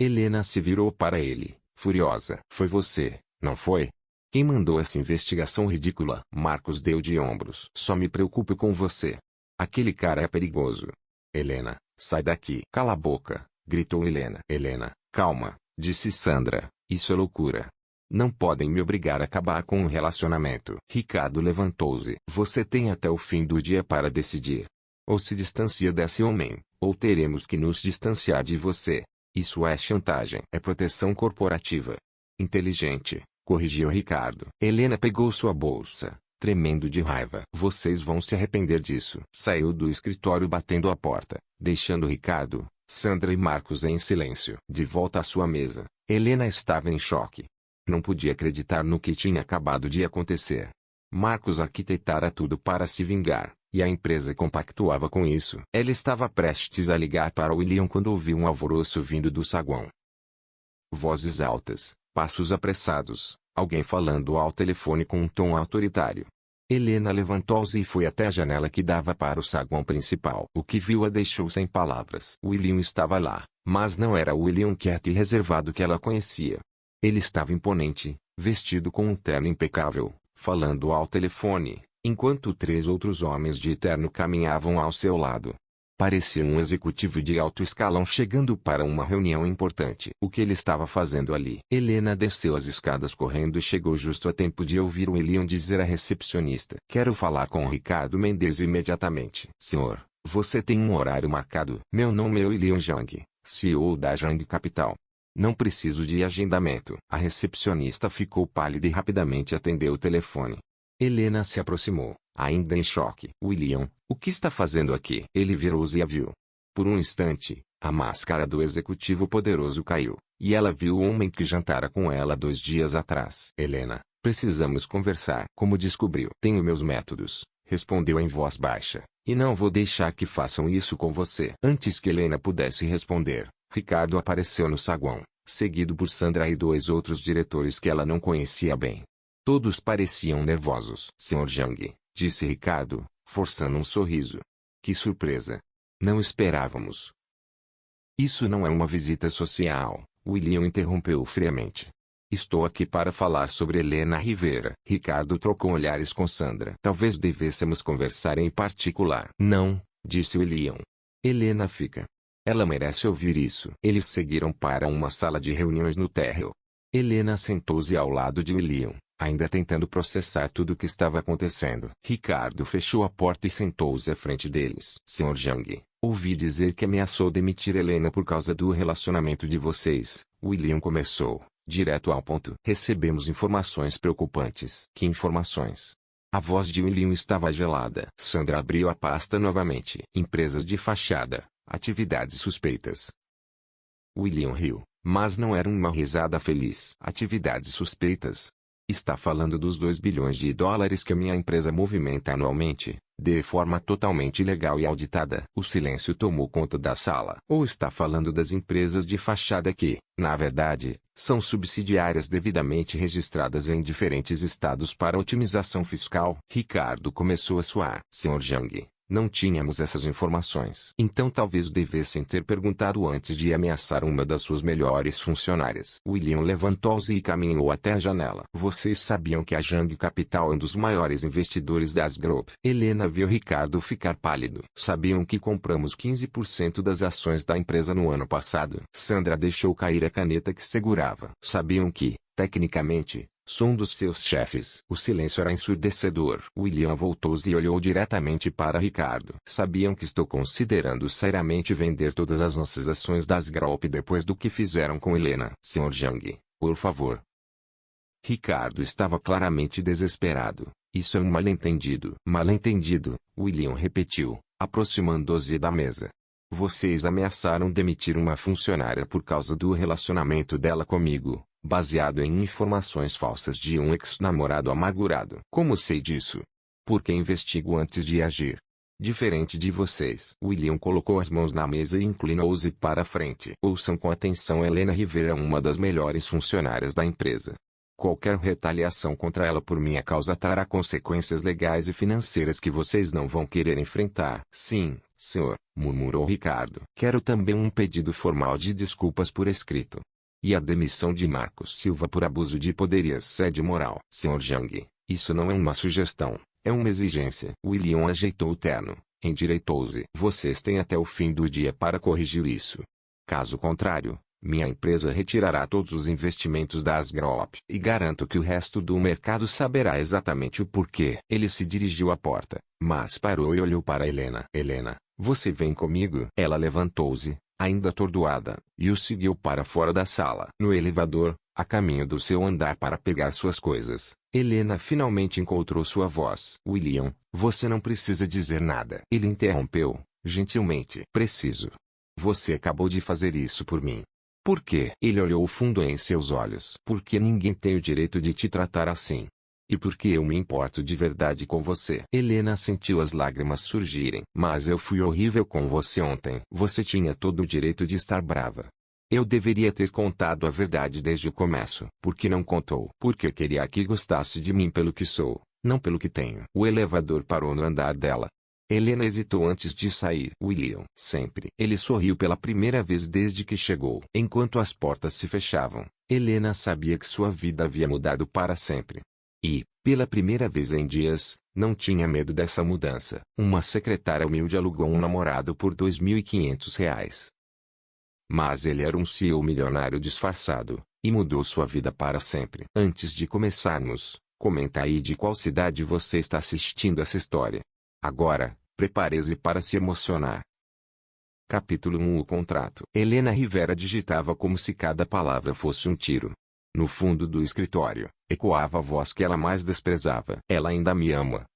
Helena se virou para ele, furiosa. Foi você, não foi? Quem mandou essa investigação ridícula? Marcos deu de ombros. Só me preocupo com você. Aquele cara é perigoso. Helena, sai daqui. Cala a boca, gritou Helena. Helena, calma, disse Sandra. Isso é loucura. Não podem me obrigar a acabar com um relacionamento. Ricardo levantou-se. Você tem até o fim do dia para decidir. Ou se distancia desse homem, ou teremos que nos distanciar de você. Isso é chantagem. É proteção corporativa. Inteligente, corrigiu Ricardo. Helena pegou sua bolsa, tremendo de raiva. Vocês vão se arrepender disso. Saiu do escritório batendo a porta, deixando Ricardo, Sandra e Marcos em silêncio. De volta à sua mesa, Helena estava em choque. Não podia acreditar no que tinha acabado de acontecer. Marcos arquitetara tudo para se vingar, e a empresa compactuava com isso. Ela estava prestes a ligar para William quando ouviu um alvoroço vindo do saguão. Vozes altas, passos apressados, alguém falando ao telefone com um tom autoritário. Helena levantou-se e foi até a janela que dava para o saguão principal. O que viu a deixou sem palavras. William estava lá, mas não era o William quieto e reservado que ela conhecia. Ele estava imponente, vestido com um terno impecável, falando ao telefone, enquanto 3 outros homens de terno caminhavam ao seu lado. Parecia um executivo de alto escalão chegando para uma reunião importante. O que ele estava fazendo ali? Helena desceu as escadas correndo e chegou justo a tempo de ouvir William dizer à recepcionista. Quero falar com Ricardo Mendes imediatamente. Senhor, você tem um horário marcado? Meu nome é William Jang, CEO da Jang Capital. Não preciso de agendamento. A recepcionista ficou pálida e rapidamente atendeu o telefone. Helena se aproximou, ainda em choque. William, o que está fazendo aqui? Ele virou-se e a viu. Por um instante, a máscara do executivo poderoso caiu, e ela viu o homem que jantara com ela 2 dias atrás. Helena, precisamos conversar. Como descobriu? Tenho meus métodos, respondeu em voz baixa, e não vou deixar que façam isso com você. Antes que Helena pudesse responder, Ricardo apareceu no saguão, seguido por Sandra e 2 outros diretores que ela não conhecia bem. Todos pareciam nervosos. Sr. Jang, disse Ricardo, forçando um sorriso. Que surpresa! Não esperávamos. Isso não é uma visita social, William interrompeu friamente. Estou aqui para falar sobre Helena Rivera. Ricardo trocou olhares com Sandra. Talvez devêssemos conversar em particular. Não, disse William. Helena fica. Ela merece ouvir isso. Eles seguiram para uma sala de reuniões no térreo. Helena sentou-se ao lado de William, ainda tentando processar tudo o que estava acontecendo. Ricardo fechou a porta e sentou-se à frente deles. Sr. Jang, ouvi dizer que ameaçou demitir Helena por causa do relacionamento de vocês. William começou, direto ao ponto. Recebemos informações preocupantes. Que informações? A voz de William estava gelada. Sandra abriu a pasta novamente. Empresas de fachada, atividades suspeitas. William riu, mas não era uma risada feliz. Atividades suspeitas? Está falando dos 2 bilhões de dólares que minha empresa movimenta anualmente, de forma totalmente ilegal e auditada. O silêncio tomou conta da sala. Ou está falando das empresas de fachada que, na verdade, são subsidiárias devidamente registradas em diferentes estados para otimização fiscal? Ricardo começou a suar. Sr. Jang, não tínhamos essas informações. Então talvez devessem ter perguntado antes de ameaçar uma das suas melhores funcionárias. William levantou-se e caminhou até a janela. Vocês sabiam que a Jang Capital é um dos maiores investidores das Group? Helena viu Ricardo ficar pálido. Sabiam que compramos 15% das ações da empresa no ano passado? Sandra deixou cair a caneta que segurava. Sabiam que, tecnicamente, sou um dos seus chefes. O silêncio era ensurdecedor. William voltou-se e olhou diretamente para Ricardo. Sabiam que estou considerando seriamente vender todas as nossas ações das Group depois do que fizeram com Helena. Sr. Jang, por favor. Ricardo estava claramente desesperado. Isso é um mal-entendido. Mal-entendido, William repetiu, aproximando-se da mesa. Vocês ameaçaram demitir uma funcionária por causa do relacionamento dela comigo, baseado em informações falsas de um ex-namorado amargurado. Como sei disso? Porque investigo antes de agir. Diferente de vocês. William colocou as mãos na mesa e inclinou-se para a frente. Ouçam com atenção, Helena Rivera é uma das melhores funcionárias da empresa. Qualquer retaliação contra ela por minha causa trará consequências legais e financeiras que vocês não vão querer enfrentar. Sim, senhor, murmurou Ricardo. Quero também um pedido formal de desculpas por escrito. E a demissão de Marcos Silva por abuso de poder e assédio moral. Sr. Jang, isso não é uma sugestão, é uma exigência. William ajeitou o terno, endireitou-se. Vocês têm até o fim do dia para corrigir isso. Caso contrário, minha empresa retirará todos os investimentos da Asgrop. E garanto que o resto do mercado saberá exatamente o porquê. Ele se dirigiu à porta, mas parou e olhou para Helena. Helena, você vem comigo? Ela levantou-se, ainda atordoada, e o seguiu para fora da sala. No elevador, a caminho do seu andar para pegar suas coisas, Helena finalmente encontrou sua voz. William, você não precisa dizer nada. Ele interrompeu, gentilmente. Preciso. Você acabou de fazer isso por mim. Por quê? Ele olhou fundo em seus olhos. Porque ninguém tem o direito de te tratar assim. E porque eu me importo de verdade com você. Helena sentiu as lágrimas surgirem. Mas eu fui horrível com você ontem. Você tinha todo o direito de estar brava. Eu deveria ter contado a verdade desde o começo. Por que não contou? Porque queria que gostasse de mim pelo que sou, não pelo que tenho. O elevador parou no andar dela. Helena hesitou antes de sair. William. Sempre. Ele sorriu pela primeira vez desde que chegou. Enquanto as portas se fechavam, Helena sabia que sua vida havia mudado para sempre. E, pela primeira vez em dias, não tinha medo dessa mudança. Uma secretária humilde alugou um namorado por R$ 2.500. Mas ele era um CEO milionário disfarçado, e mudou sua vida para sempre. Antes de começarmos, comenta aí de qual cidade você está assistindo essa história. Agora, prepare-se para se emocionar. Capítulo 1. O contrato. Helena Rivera digitava como se cada palavra fosse um tiro. No fundo do escritório, ecoava a voz que ela mais desprezava. Ela ainda me ama.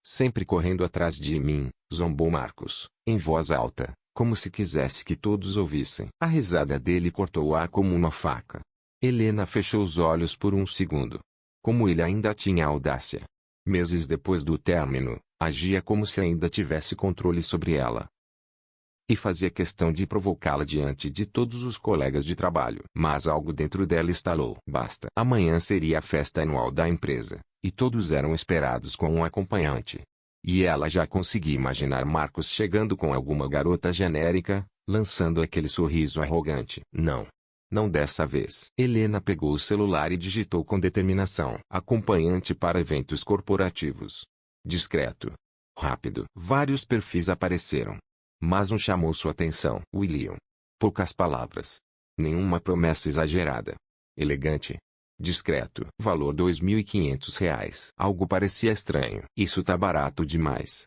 Sempre correndo atrás de mim, zombou Marcos, em voz alta, como se quisesse que todos ouvissem. A risada dele cortou o ar como uma faca. Helena fechou os olhos por um segundo. Como ele ainda tinha audácia. Meses depois do término, agia como se ainda tivesse controle sobre ela. E fazia questão de provocá-la diante de todos os colegas de trabalho. Mas algo dentro dela estalou. Basta. Amanhã seria a festa anual da empresa, e todos eram esperados com um acompanhante. E ela já conseguia imaginar Marcos chegando com alguma garota genérica, lançando aquele sorriso arrogante. Não. Não dessa vez. Helena pegou o celular e digitou com determinação. Acompanhante para eventos corporativos. Discreto. Rápido. Vários perfis apareceram. Mas um chamou sua atenção. William. Poucas palavras. Nenhuma promessa exagerada. Elegante. Discreto. Valor R$ 2.500. Algo parecia estranho. Isso tá barato demais.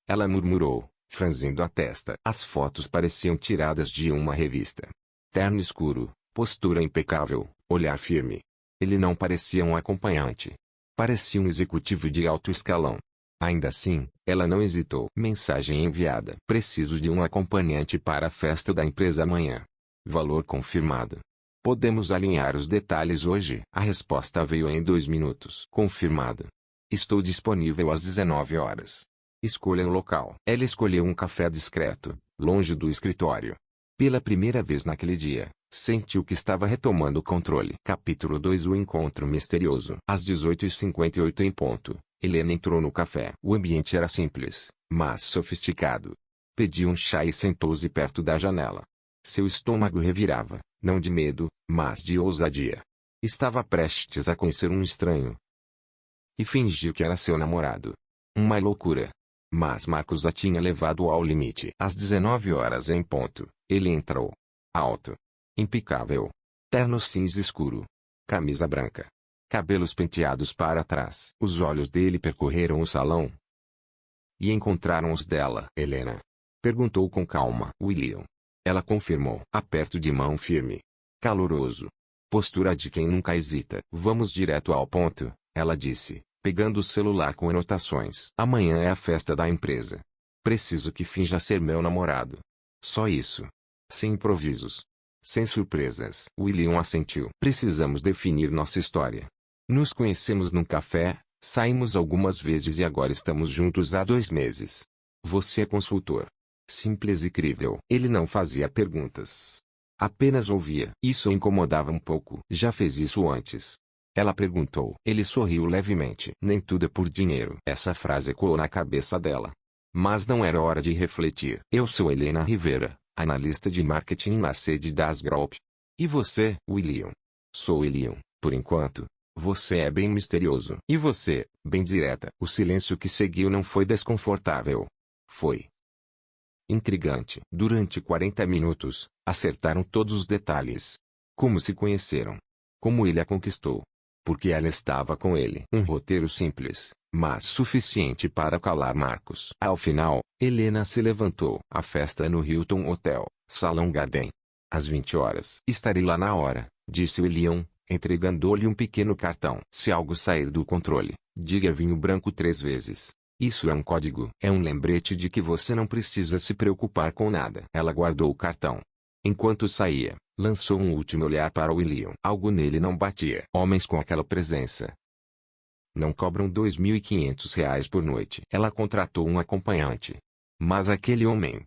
Ela murmurou, franzindo a testa. As fotos pareciam tiradas de uma revista. Terno escuro, postura impecável, olhar firme. Ele não parecia um acompanhante. Parecia um executivo de alto escalão. Ainda assim, ela não hesitou. Mensagem enviada. Preciso de um acompanhante para a festa da empresa amanhã. Valor confirmado. Podemos alinhar os detalhes hoje? A resposta veio em 2 minutos. Confirmado. Estou disponível às 19 horas. Escolha um local. Ela escolheu um café discreto, longe do escritório. Pela primeira vez naquele dia, sentiu que estava retomando o controle. Capítulo 2. O encontro misterioso. Às 18h58 em ponto, Helena entrou no café. O ambiente era simples, mas sofisticado. Pediu um chá e sentou-se perto da janela. Seu estômago revirava, não de medo, mas de ousadia. Estava prestes a conhecer um estranho e fingir que era seu namorado. Uma loucura. Mas Marcos a tinha levado ao limite. Às 19 horas em ponto, ele entrou. Alto. Impecável. Terno cinza escuro. Camisa branca. Cabelos penteados para trás. Os olhos dele percorreram o salão e encontraram os dela. Helena? Perguntou com calma. William. Ela confirmou. Aperto de mão firme. Caloroso. Postura de quem nunca hesita. Vamos direto ao ponto, ela disse, pegando o celular com anotações. Amanhã é a festa da empresa. Preciso que finja ser meu namorado. Só isso. Sem improvisos. Sem surpresas. William assentiu. Precisamos definir nossa história. Nos conhecemos num café, saímos algumas vezes e agora estamos juntos há 2 meses. Você é consultor. Simples e crível. Ele não fazia perguntas. Apenas ouvia. Isso o incomodava um pouco. Já fez isso antes? Ela perguntou. Ele sorriu levemente. Nem tudo é por dinheiro. Essa frase ecoou na cabeça dela. Mas não era hora de refletir. Eu sou Helena Rivera, analista de marketing na sede das Group. E você, William? Sou William, por enquanto. Você é bem misterioso. E você, bem direta. O silêncio que seguiu não foi desconfortável. Foi intrigante. Durante 40 minutos, acertaram todos os detalhes. Como se conheceram. Como ele a conquistou. Porque ela estava com ele. Um roteiro simples, mas suficiente para calar Marcos. Ao final, Helena se levantou. A festa é no Hilton Hotel, Salão Garden. Às 20 horas. Estarei lá na hora, disse William, entregando-lhe um pequeno cartão. Se algo sair do controle, diga vinho branco 3 vezes. Isso é um código. É um lembrete de que você não precisa se preocupar com nada. Ela guardou o cartão. Enquanto saía, lançou um último olhar para William. Algo nele não batia. Homens com aquela presença não cobram R$ 2.500 por noite. Ela contratou um acompanhante. Mas aquele homem,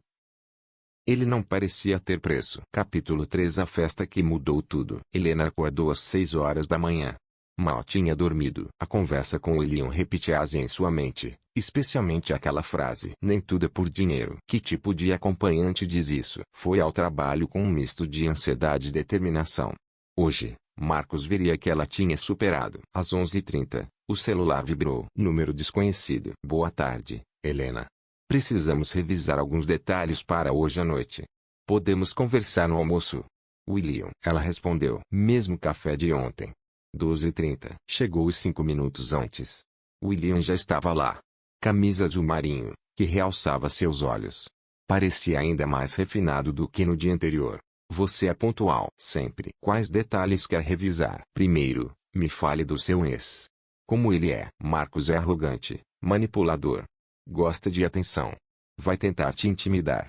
ele não parecia ter preço. Capítulo 3. A festa que mudou tudo. Helena acordou às 6 horas da manhã. Mal tinha dormido. A conversa com William repetia-se em sua mente, especialmente aquela frase. Nem tudo é por dinheiro. Que tipo de acompanhante diz isso? Foi ao trabalho com um misto de ansiedade e determinação. Hoje, Marcos veria que ela tinha superado. Às 11h30, o celular vibrou. Número desconhecido. Boa tarde, Helena. Precisamos revisar alguns detalhes para hoje à noite. Podemos conversar no almoço? William. Ela respondeu. Mesmo café de ontem. 12h30. Chegou os 5 minutos antes. William já estava lá. Camisa azul marinho, que realçava seus olhos. Parecia ainda mais refinado do que no dia anterior. Você é pontual. Sempre. Quais detalhes quer revisar? Primeiro, me fale do seu ex. Como ele é? Marcos é arrogante, manipulador. Gosta de atenção. Vai tentar te intimidar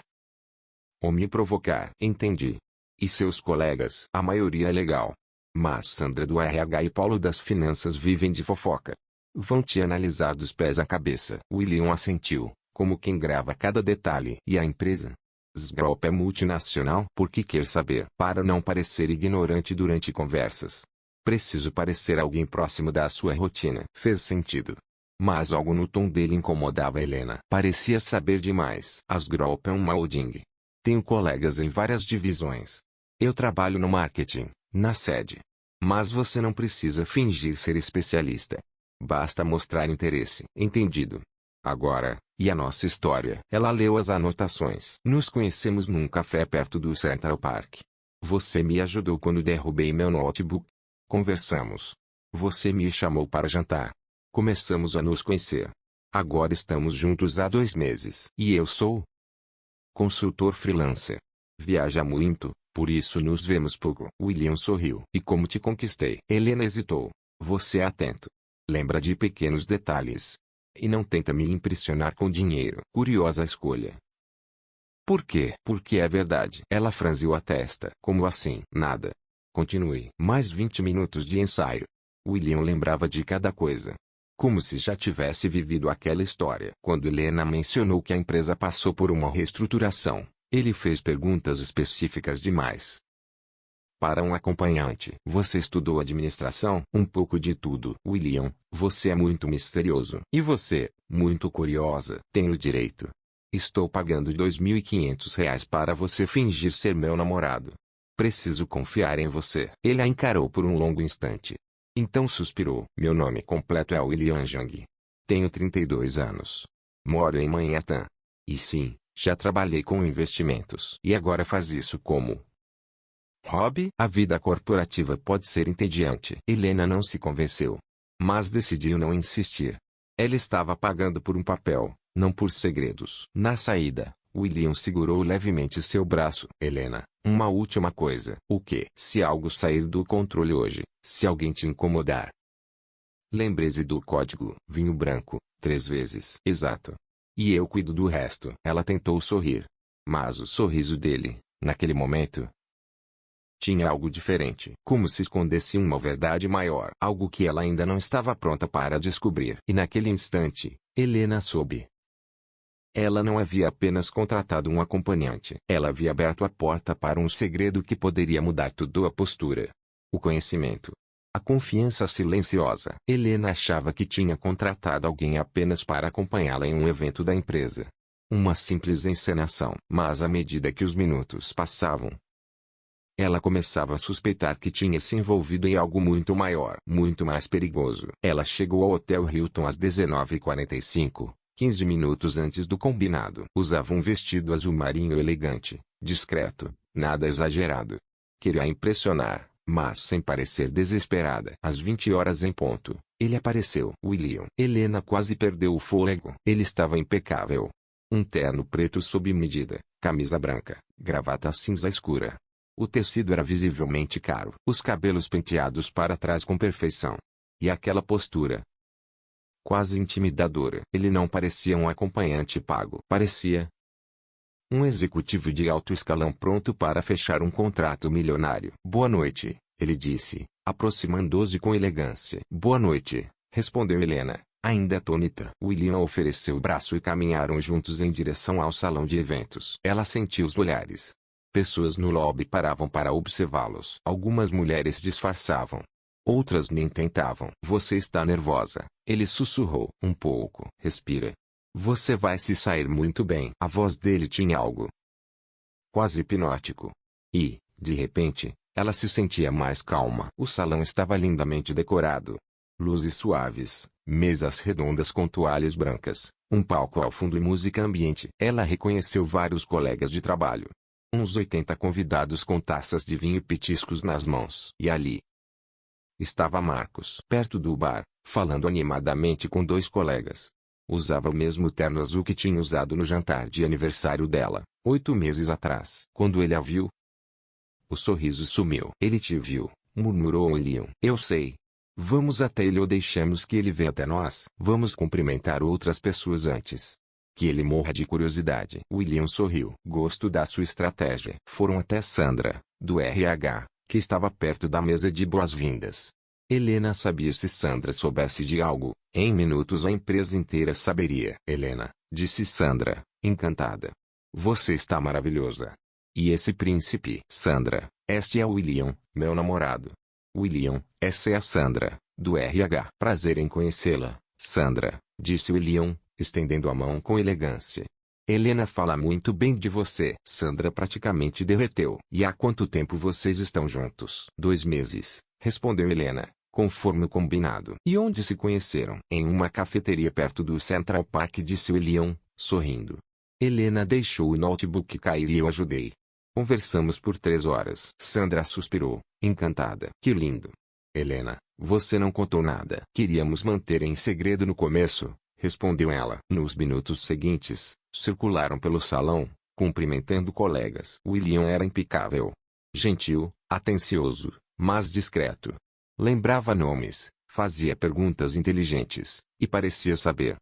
ou me provocar. Entendi. E seus colegas? A maioria é legal. Mas Sandra do RH e Paulo das finanças vivem de fofoca. Vão te analisar dos pés à cabeça. William assentiu, como quem grava cada detalhe. E a empresa? Sgrop é multinacional? Por que quer saber? Para não parecer ignorante durante conversas. Preciso parecer alguém próximo da sua rotina. Fez sentido. Mas algo no tom dele incomodava Helena. Parecia saber demais. A Sgrop é uma holding. Tenho colegas em várias divisões. Eu trabalho no marketing, na sede. Mas você não precisa fingir ser especialista. Basta mostrar interesse. Entendido. Agora, e a nossa história? Ela leu as anotações. Nos conhecemos num café perto do Central Park. Você me ajudou quando derrubei meu notebook. Conversamos. Você me chamou para jantar. Começamos a nos conhecer. Agora estamos juntos há 2 meses. E eu sou consultor freelancer. Viaja muito, por isso nos vemos pouco. William sorriu. E como te conquistei? Helena hesitou. Você é atento. Lembra de pequenos detalhes. E não tenta me impressionar com dinheiro. Curiosa escolha. Por quê? Porque é verdade. Ela franziu a testa. Como assim? Nada. Continue. Mais 20 minutos de ensaio. William lembrava de cada coisa. Como se já tivesse vivido aquela história. Quando Helena mencionou que a empresa passou por uma reestruturação, ele fez perguntas específicas demais. Para um acompanhante. Você estudou administração? Um pouco de tudo. William, você é muito misterioso. E você, muito curiosa. Tenho direito. Estou pagando R$ 2.500 para você fingir ser meu namorado. Preciso confiar em você. Ele a encarou por um longo instante. Então suspirou. Meu nome completo é William Jung. Tenho 32 anos. Moro em Manhattan. E sim, já trabalhei com investimentos. E agora faz isso como hobby? A vida corporativa pode ser entediante. Helena não se convenceu. Mas decidiu não insistir. Ela estava pagando por um papel, não por segredos. Na saída, William segurou levemente seu braço. Helena, uma última coisa. O quê? Se algo sair do controle hoje, se alguém te incomodar. Lembre-se do código. Vinho branco, 3 vezes. Exato. E eu cuido do resto. Ela tentou sorrir. Mas o sorriso dele, naquele momento, tinha algo diferente. Como se escondesse uma verdade maior. Algo que ela ainda não estava pronta para descobrir. E naquele instante, Helena soube. Ela não havia apenas contratado um acompanhante. Ela havia aberto a porta para um segredo que poderia mudar tudo: a postura. O conhecimento. A confiança silenciosa. Helena achava que tinha contratado alguém apenas para acompanhá-la em um evento da empresa. Uma simples encenação. Mas à medida que os minutos passavam, ela começava a suspeitar que tinha se envolvido em algo muito maior, muito mais perigoso. Ela chegou ao Hotel Hilton às 19h45, 15 minutos antes do combinado. Usava um vestido azul marinho elegante, discreto, nada exagerado. Queria impressionar, mas sem parecer desesperada. Às 20 horas em ponto, ele apareceu. William. Helena quase perdeu o fôlego. Ele estava impecável. Um terno preto sob medida, camisa branca, gravata cinza escura. O tecido era visivelmente caro. Os cabelos penteados para trás com perfeição. E aquela postura quase intimidadora. Ele não parecia um acompanhante pago. Parecia um executivo de alto escalão pronto para fechar um contrato milionário. Boa noite, ele disse, aproximando-se com elegância. Boa noite, respondeu Helena, ainda atônita. William ofereceu o braço e caminharam juntos em direção ao salão de eventos. Ela sentiu os olhares. Pessoas no lobby paravam para observá-los. Algumas mulheres disfarçavam. Outras nem tentavam. Você está nervosa, ele sussurrou. Um pouco. Respira. Você vai se sair muito bem. A voz dele tinha algo quase hipnótico. E, de repente, ela se sentia mais calma. O salão estava lindamente decorado. Luzes suaves, mesas redondas com toalhas brancas, um palco ao fundo e música ambiente. Ela reconheceu vários colegas de trabalho. Uns 80 convidados com taças de vinho e petiscos nas mãos. E ali estava Marcos, perto do bar, falando animadamente com 2 colegas. Usava o mesmo terno azul que tinha usado no jantar de aniversário dela, 8 meses atrás. Quando ele a viu, o sorriso sumiu. Ele te viu, murmurou William. Eu sei. Vamos até ele ou deixamos que ele venha até nós? Vamos cumprimentar outras pessoas antes que ele morra de curiosidade. William sorriu. Gosto da sua estratégia. Foram até Sandra, do RH, que estava perto da mesa de boas-vindas. Helena sabia. Se Sandra soubesse de algo, em minutos a empresa inteira saberia. Helena, disse Sandra, encantada. Você está maravilhosa. E esse príncipe? Sandra, este é o William, meu namorado. William, essa é a Sandra, do RH. Prazer em conhecê-la, Sandra, disse William, estendendo a mão com elegância. Helena fala muito bem de você. Sandra praticamente derreteu. E há quanto tempo vocês estão juntos? 2 meses, respondeu Helena, conforme o combinado. E onde se conheceram? Em uma cafeteria perto do Central Park, disse William, sorrindo. Helena deixou o notebook cair e eu ajudei. Conversamos por 3 horas. Sandra suspirou, encantada. Que lindo. Helena, você não contou nada. Queríamos manter em segredo no começo, respondeu ela. Nos minutos seguintes, circularam pelo salão, cumprimentando colegas. William era impecável. Gentil, atencioso, mas discreto. Lembrava nomes, fazia perguntas inteligentes, e parecia saber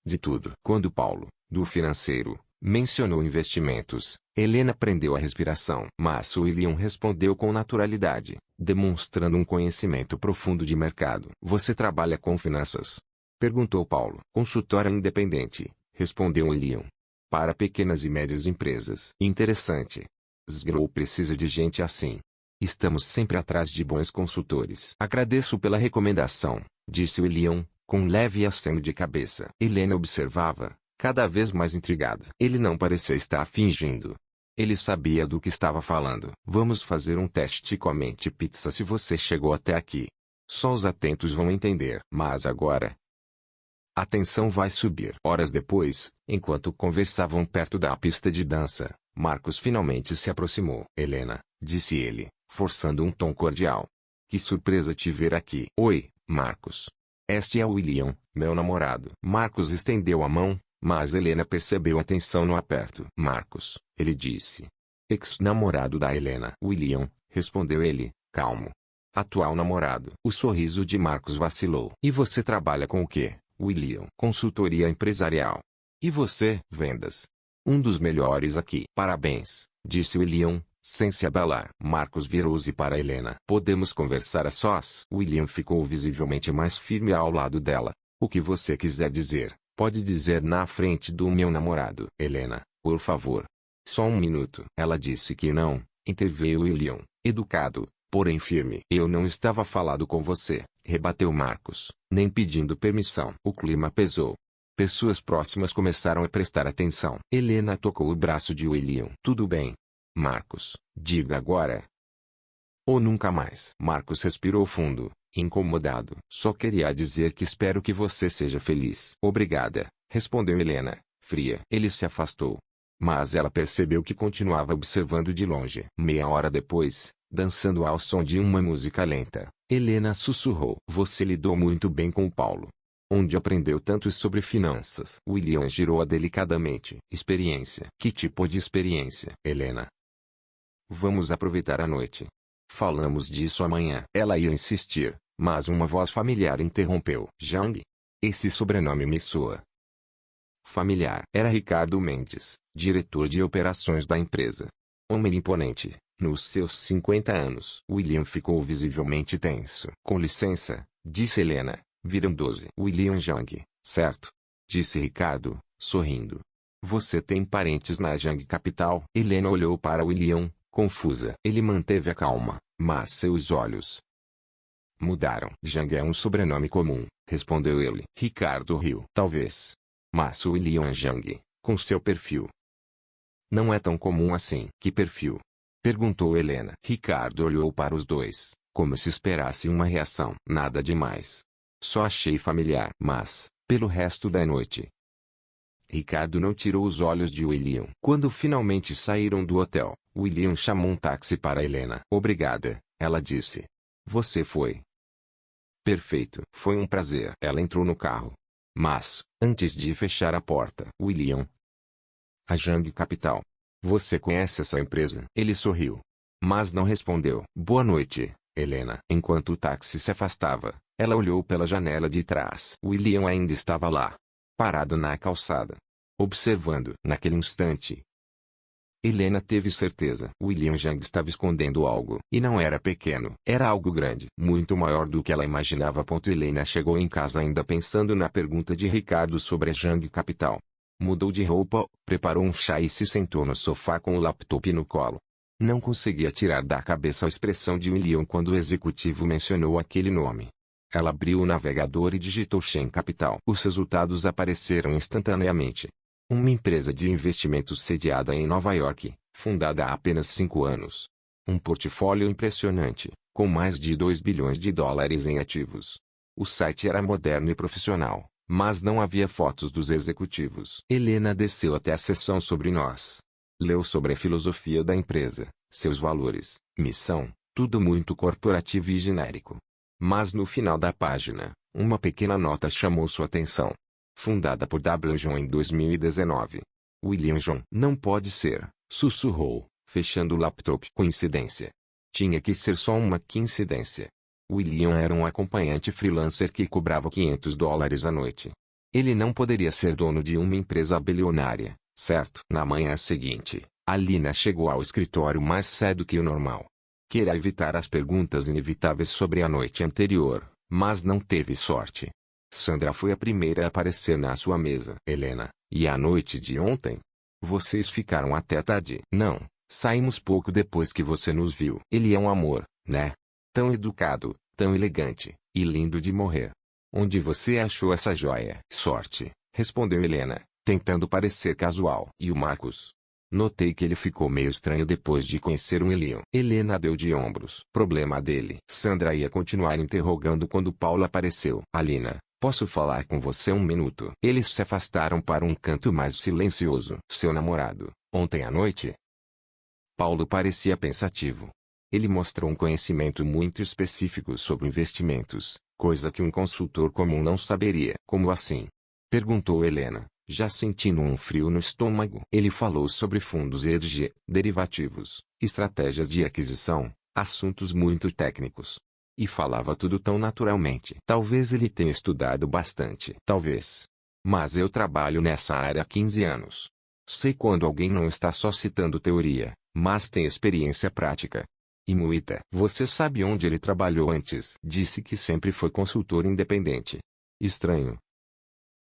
de tudo. Quando Paulo, do financeiro, mencionou investimentos, Helena prendeu a respiração. Mas William respondeu com naturalidade, demonstrando um conhecimento profundo de mercado. Você trabalha com finanças? Perguntou Paulo. Consultora independente, respondeu William. Para pequenas e médias empresas. Interessante. Sgro precisa de gente assim. Estamos sempre atrás de bons consultores. Agradeço pela recomendação, disse William, com leve aceno de cabeça. Helena observava, cada vez mais intrigada. Ele não parecia estar fingindo. Ele sabia do que estava falando. Vamos fazer um teste com a mente pizza se você chegou até aqui. Só os atentos vão entender. Mas agora, a tensão vai subir. Horas depois, enquanto conversavam perto da pista de dança, Marcos finalmente se aproximou. Helena, disse ele, forçando um tom cordial. Que surpresa te ver aqui. Oi, Marcos. Este é William, meu namorado. Marcos estendeu a mão, mas Helena percebeu a tensão no aperto. Marcos, ele disse. Ex-namorado da Helena. William, respondeu ele, calmo. Atual namorado. O sorriso de Marcos vacilou. E você trabalha com o quê, William? Consultoria empresarial. E você? Vendas. Um dos melhores aqui. Parabéns, disse William, sem se abalar. Marcos virou-se para Helena. Podemos conversar a sós? William ficou visivelmente mais firme ao lado dela. O que você quiser dizer, pode dizer na frente do meu namorado. Helena, por favor. Só um minuto. Ela disse que não, interveio William, educado, porém firme. Eu não estava falando com você, rebateu Marcos, nem pedindo permissão. O clima pesou. Pessoas próximas começaram a prestar atenção. Helena tocou o braço de William. Tudo bem, Marcos, diga agora. Ou nunca mais. Marcos respirou fundo, incomodado. Só queria dizer que espero que você seja feliz. Obrigada, respondeu Helena, fria. Ele se afastou. Mas ela percebeu que continuava observando de longe. Meia hora depois, dançando ao som de uma música lenta, Helena sussurrou. Você lidou muito bem com o Paulo. Onde aprendeu tanto sobre finanças? William girou-a delicadamente. Experiência. Que tipo de experiência? Helena. Vamos aproveitar a noite. Falamos disso amanhã. Ela ia insistir, mas uma voz familiar interrompeu. Zhang? Esse sobrenome me soa familiar. Era Ricardo Mendes, diretor de operações da empresa. Homem imponente, nos seus 50 anos. William ficou visivelmente tenso. Com licença, disse Helena, viram 12. William Zhang, certo? Disse Ricardo, sorrindo. Você tem parentes na Zhang Capital? Helena olhou para William, confusa. Ele manteve a calma, mas seus olhos mudaram. Zhang é um sobrenome comum, respondeu ele. Ricardo riu. Talvez. Mas William Zhang, com seu perfil, não é tão comum assim. Que perfil? Perguntou Helena. Ricardo olhou para os dois, como se esperasse uma reação. Nada demais. Só achei familiar. Mas, pelo resto da noite, Ricardo não tirou os olhos de William. Quando finalmente saíram do hotel, William chamou um táxi para Helena. Obrigada, ela disse. Você foi perfeito. Foi um prazer. Ela entrou no carro. Mas, antes de fechar a porta, William. A Zhang Capital. Você conhece essa empresa? Ele sorriu. Mas não respondeu. Boa noite, Helena. Enquanto o táxi se afastava, ela olhou pela janela de trás. William ainda estava lá, parado na calçada, observando. Naquele instante, Helena teve certeza. William Zhang estava escondendo algo. E não era pequeno. Era algo grande. Muito maior do que ela imaginava. Helena chegou em casa ainda pensando na pergunta de Ricardo sobre a Zhang Capital. Mudou de roupa, preparou um chá e se sentou no sofá com o laptop no colo. Não conseguia tirar da cabeça a expressão de William quando o executivo mencionou aquele nome. Ela abriu o navegador e digitou Shen Capital. Os resultados apareceram instantaneamente. Uma empresa de investimentos sediada em Nova York, fundada há apenas 5 anos. Um portfólio impressionante, com mais de 2 bilhões de dólares em ativos. O site era moderno e profissional, mas não havia fotos dos executivos. Helena desceu até a seção sobre nós. Leu sobre a filosofia da empresa, seus valores, missão, Tudo muito corporativo e genérico. Mas no final da página, uma pequena nota chamou sua atenção. Fundada por W. John em 2019. William John. Não pode ser, sussurrou, fechando o laptop. Coincidência. Tinha que ser só uma coincidência. William era um acompanhante freelancer que cobrava $500 à noite. Ele não poderia ser dono de uma empresa bilionária, certo? Na manhã seguinte, Alina chegou ao escritório mais cedo que o normal. Queria evitar as perguntas inevitáveis sobre a noite anterior, mas não teve sorte. Sandra foi a primeira a aparecer na sua mesa. Helena, e a noite de ontem? Vocês ficaram até tarde? Não, saímos pouco depois que você nos viu. Ele é um amor, né? Tão educado, tão elegante, e lindo de morrer. Onde você achou essa joia? Sorte, respondeu Helena, tentando parecer casual. E o Marcos? Notei que ele ficou meio estranho depois de conhecer o William. Helena deu de ombros. Problema dele. Sandra ia continuar interrogando quando Paulo apareceu. Alina, posso falar com você um minuto? Eles se afastaram para um canto mais silencioso. Seu namorado, ontem à noite? Paulo parecia pensativo. Ele mostrou um conhecimento muito específico sobre investimentos, coisa que um consultor comum não saberia. Como assim? Perguntou Helena, já sentindo um frio no estômago. Ele falou sobre fundos ESG, derivativos, estratégias de aquisição, assuntos muito técnicos. E falava tudo tão naturalmente. Talvez ele tenha estudado bastante. Talvez. Mas eu trabalho nessa área há 15 anos. Sei quando alguém não está só citando teoria, mas tem experiência prática. E muita. Você sabe onde ele trabalhou antes? Disse que sempre foi consultor independente. Estranho.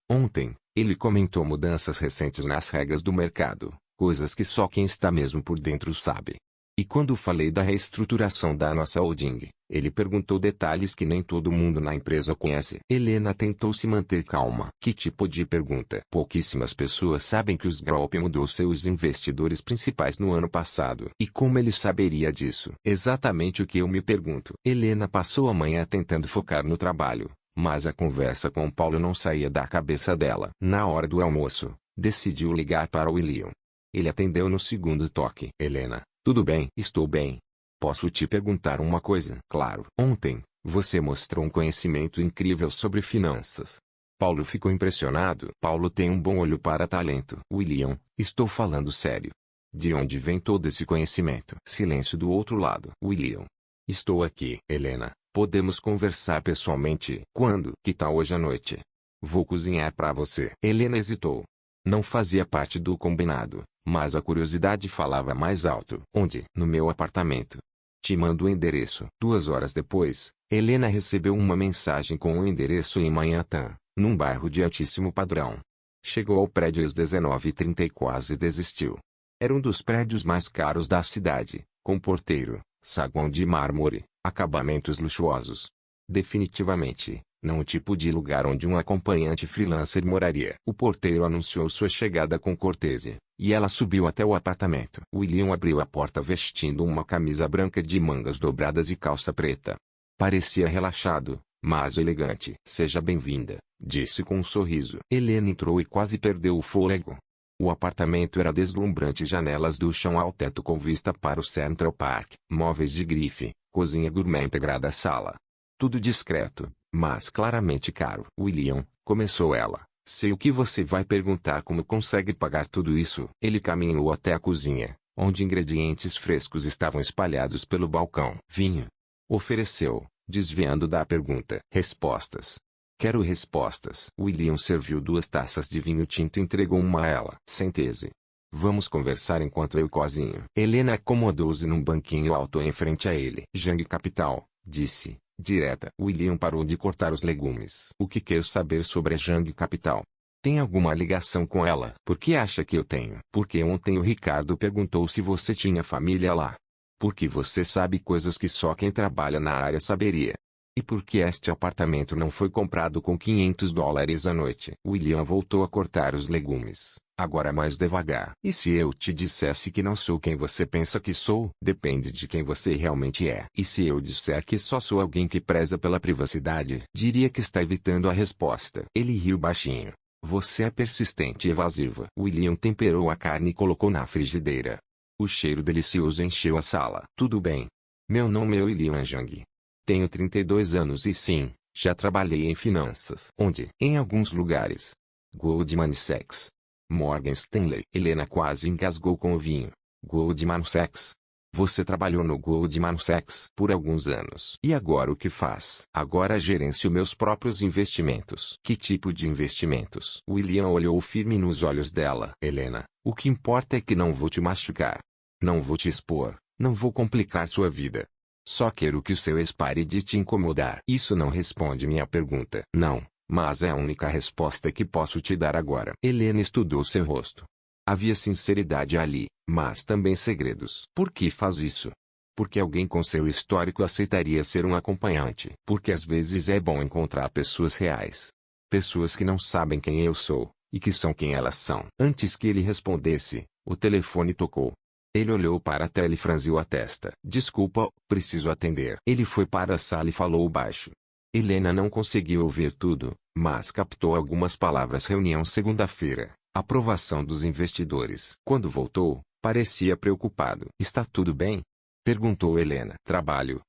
Ontem, ele comentou mudanças recentes nas regras do mercado, coisas que só quem está mesmo por dentro sabe. E quando falei da reestruturação da nossa holding, ele perguntou detalhes que nem todo mundo na empresa conhece. Helena tentou se manter calma. Que tipo de pergunta? Pouquíssimas pessoas sabem que o Group mudou seus investidores principais no ano passado. E como ele saberia disso? Exatamente o que eu me pergunto. Helena passou a manhã tentando focar no trabalho, mas a conversa com Paulo não saía da cabeça dela. Na hora do almoço, decidiu ligar para William. Ele atendeu no segundo toque. Helena, tudo bem? Estou bem. Posso te perguntar uma coisa? Claro. Ontem, você mostrou um conhecimento incrível sobre finanças. Paulo ficou impressionado. Paulo tem um bom olho para talento. William, estou falando sério. De onde vem todo esse conhecimento? Silêncio do outro lado. William. Estou aqui. Helena, podemos conversar pessoalmente? Quando? Que tal hoje à noite? Vou cozinhar para você. Helena hesitou. Não fazia parte do combinado, mas a curiosidade falava mais alto. Onde? No meu apartamento. Te mando o endereço. 2 horas depois, Helena recebeu uma mensagem com o endereço em Manhattan, num bairro de altíssimo padrão. Chegou ao prédio às 19h30 e quase desistiu. Era um dos prédios mais caros da cidade, com porteiro, saguão de mármore, acabamentos luxuosos. Definitivamente, não o tipo de lugar onde um acompanhante freelancer moraria. O porteiro anunciou sua chegada com cortesia, e ela subiu até o apartamento. William abriu a porta vestindo uma camisa branca de mangas dobradas e calça preta. Parecia relaxado, mas elegante. Seja bem-vinda, disse com um sorriso. Helena entrou e quase perdeu o fôlego. O apartamento era deslumbrante, janelas do chão ao teto com vista para o Central Park, móveis de grife, cozinha gourmet integrada à sala. Tudo discreto, mas claramente caro. William, começou ela, sei o que você vai perguntar, como consegue pagar tudo isso? Ele caminhou até a cozinha, onde ingredientes frescos estavam espalhados pelo balcão. Vinho. Ofereceu, desviando da pergunta. Respostas. Quero respostas. William serviu 2 taças de vinho tinto e entregou uma a ela. Sente-se. Vamos conversar enquanto eu cozinho. Helena acomodou-se num banquinho alto em frente a ele. Jang Capital, disse, direta. William parou de cortar os legumes. O que quer saber sobre a Jang Capital? Tem alguma ligação com ela? Por que acha que eu tenho? Porque ontem o Ricardo perguntou se você tinha família lá. Porque você sabe coisas que só quem trabalha na área saberia. E por que este apartamento não foi comprado com $500 à noite? William voltou a cortar os legumes, agora mais devagar. E se eu te dissesse que não sou quem você pensa que sou? Depende de quem você realmente é. E se eu disser que só sou alguém que preza pela privacidade? Diria que está evitando a resposta. Ele riu baixinho. Você é persistente e evasiva. William temperou a carne e colocou na frigideira. O cheiro delicioso encheu a sala. Tudo bem. Meu nome é William Zhang. Tenho 32 anos e sim, já trabalhei em finanças. Onde? Em alguns lugares. Goldman Sachs. Morgan Stanley. Helena quase engasgou com o vinho. Goldman Sachs. Você trabalhou no Goldman Sachs por alguns anos. E agora o que faz? Agora gerencio meus próprios investimentos. Que tipo de investimentos? William olhou firme nos olhos dela. Helena, o que importa é que não vou te machucar. Não vou te expor. Não vou complicar sua vida. Só quero que o seu ex pare de te incomodar. Isso não responde minha pergunta. Não, mas é a única resposta que posso te dar agora. Helena estudou seu rosto. Havia sinceridade ali, mas também segredos. Por que faz isso? Porque alguém com seu histórico aceitaria ser um acompanhante. Porque às vezes é bom encontrar pessoas reais. Pessoas que não sabem quem eu sou, e que são quem elas são. Antes que ele respondesse, o telefone tocou. Ele olhou para a tela e franziu a testa. Desculpa, preciso atender. Ele foi para a sala e falou baixo. Helena não conseguiu ouvir tudo, mas captou algumas palavras. Reunião segunda-feira. Aprovação dos investidores. Quando voltou, parecia preocupado. Está tudo bem? Perguntou Helena. Trabalho.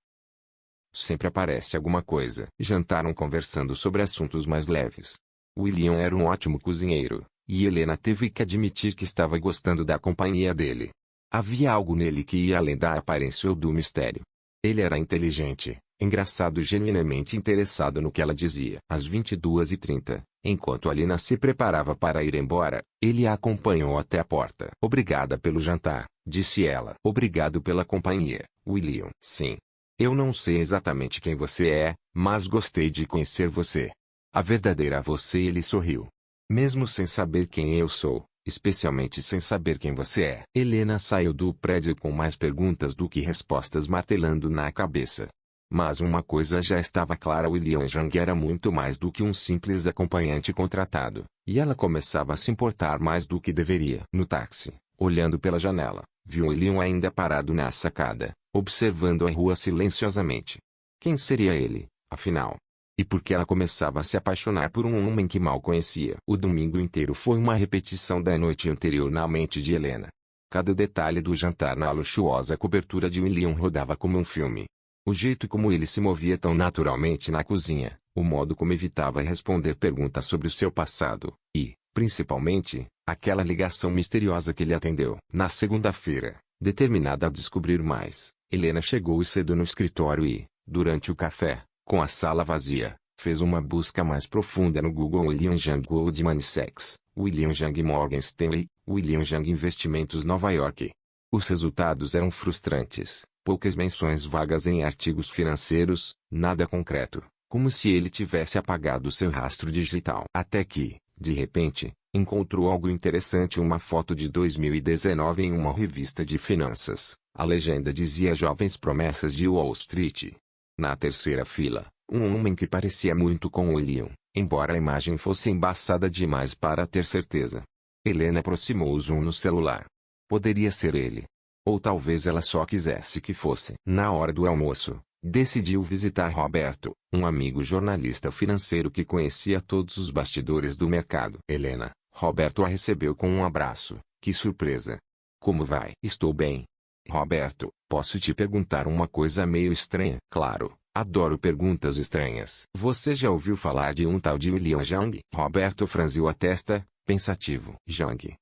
Sempre aparece alguma coisa. Jantaram conversando sobre assuntos mais leves. William era um ótimo cozinheiro, e Helena teve que admitir que estava gostando da companhia dele. Havia algo nele que ia além da aparência ou do mistério. Ele era inteligente, engraçado e genuinamente interessado no que ela dizia. Às 22h30, enquanto Alina se preparava para ir embora, ele a acompanhou até a porta. Obrigada pelo jantar, disse ela. Obrigado pela companhia, William. Sim. Eu não sei exatamente quem você é, mas gostei de conhecer você. A verdadeira você. Ele sorriu. Mesmo sem saber quem eu sou, especialmente sem saber quem você é. Helena saiu do prédio com mais perguntas do que respostas martelando na cabeça. Mas uma coisa já estava clara: William Zhang era muito mais do que um simples acompanhante contratado, e ela começava a se importar mais do que deveria. No táxi, olhando pela janela, viu William ainda parado na sacada, observando a rua silenciosamente. Quem seria ele, afinal? E por que ela começava a se apaixonar por um homem que mal conhecia? O domingo inteiro foi uma repetição da noite anterior na mente de Helena. Cada detalhe do jantar na luxuosa cobertura de William rodava como um filme. O jeito como ele se movia tão naturalmente na cozinha, o modo como evitava responder perguntas sobre o seu passado, e, principalmente, aquela ligação misteriosa que ele atendeu. Na segunda-feira, determinada a descobrir mais, Helena chegou cedo no escritório e, durante o café, com a sala vazia, fez uma busca mais profunda no Google. William Zhang Goldman Sachs, William Zhang Morgan Stanley, William Zhang Investimentos Nova York. Os resultados eram frustrantes, poucas menções vagas em artigos financeiros, nada concreto, como se ele tivesse apagado seu rastro digital. Até que, de repente, encontrou algo interessante: uma foto de 2019 em uma revista de finanças. A legenda dizia: Jovens Promessas de Wall Street. Na terceira fila, um homem que parecia muito com William, embora a imagem fosse embaçada demais para ter certeza. Helena aproximou o zoom no celular. Poderia ser ele. Ou talvez ela só quisesse que fosse. Na hora do almoço, decidiu visitar Roberto, um amigo jornalista financeiro que conhecia todos os bastidores do mercado. Helena, Roberto a recebeu com um abraço. Que surpresa! Como vai? Estou bem. Roberto, posso te perguntar uma coisa meio estranha? Claro, adoro perguntas estranhas. Você já ouviu falar de um tal de William Zhang? Roberto franziu a testa, pensativo. Zhang.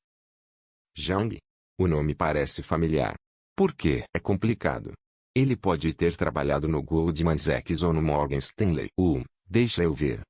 Zhang? O nome parece familiar. Por quê? É complicado. Ele pode ter trabalhado no Goldman Sachs ou no Morgan Stanley. Deixa eu ver.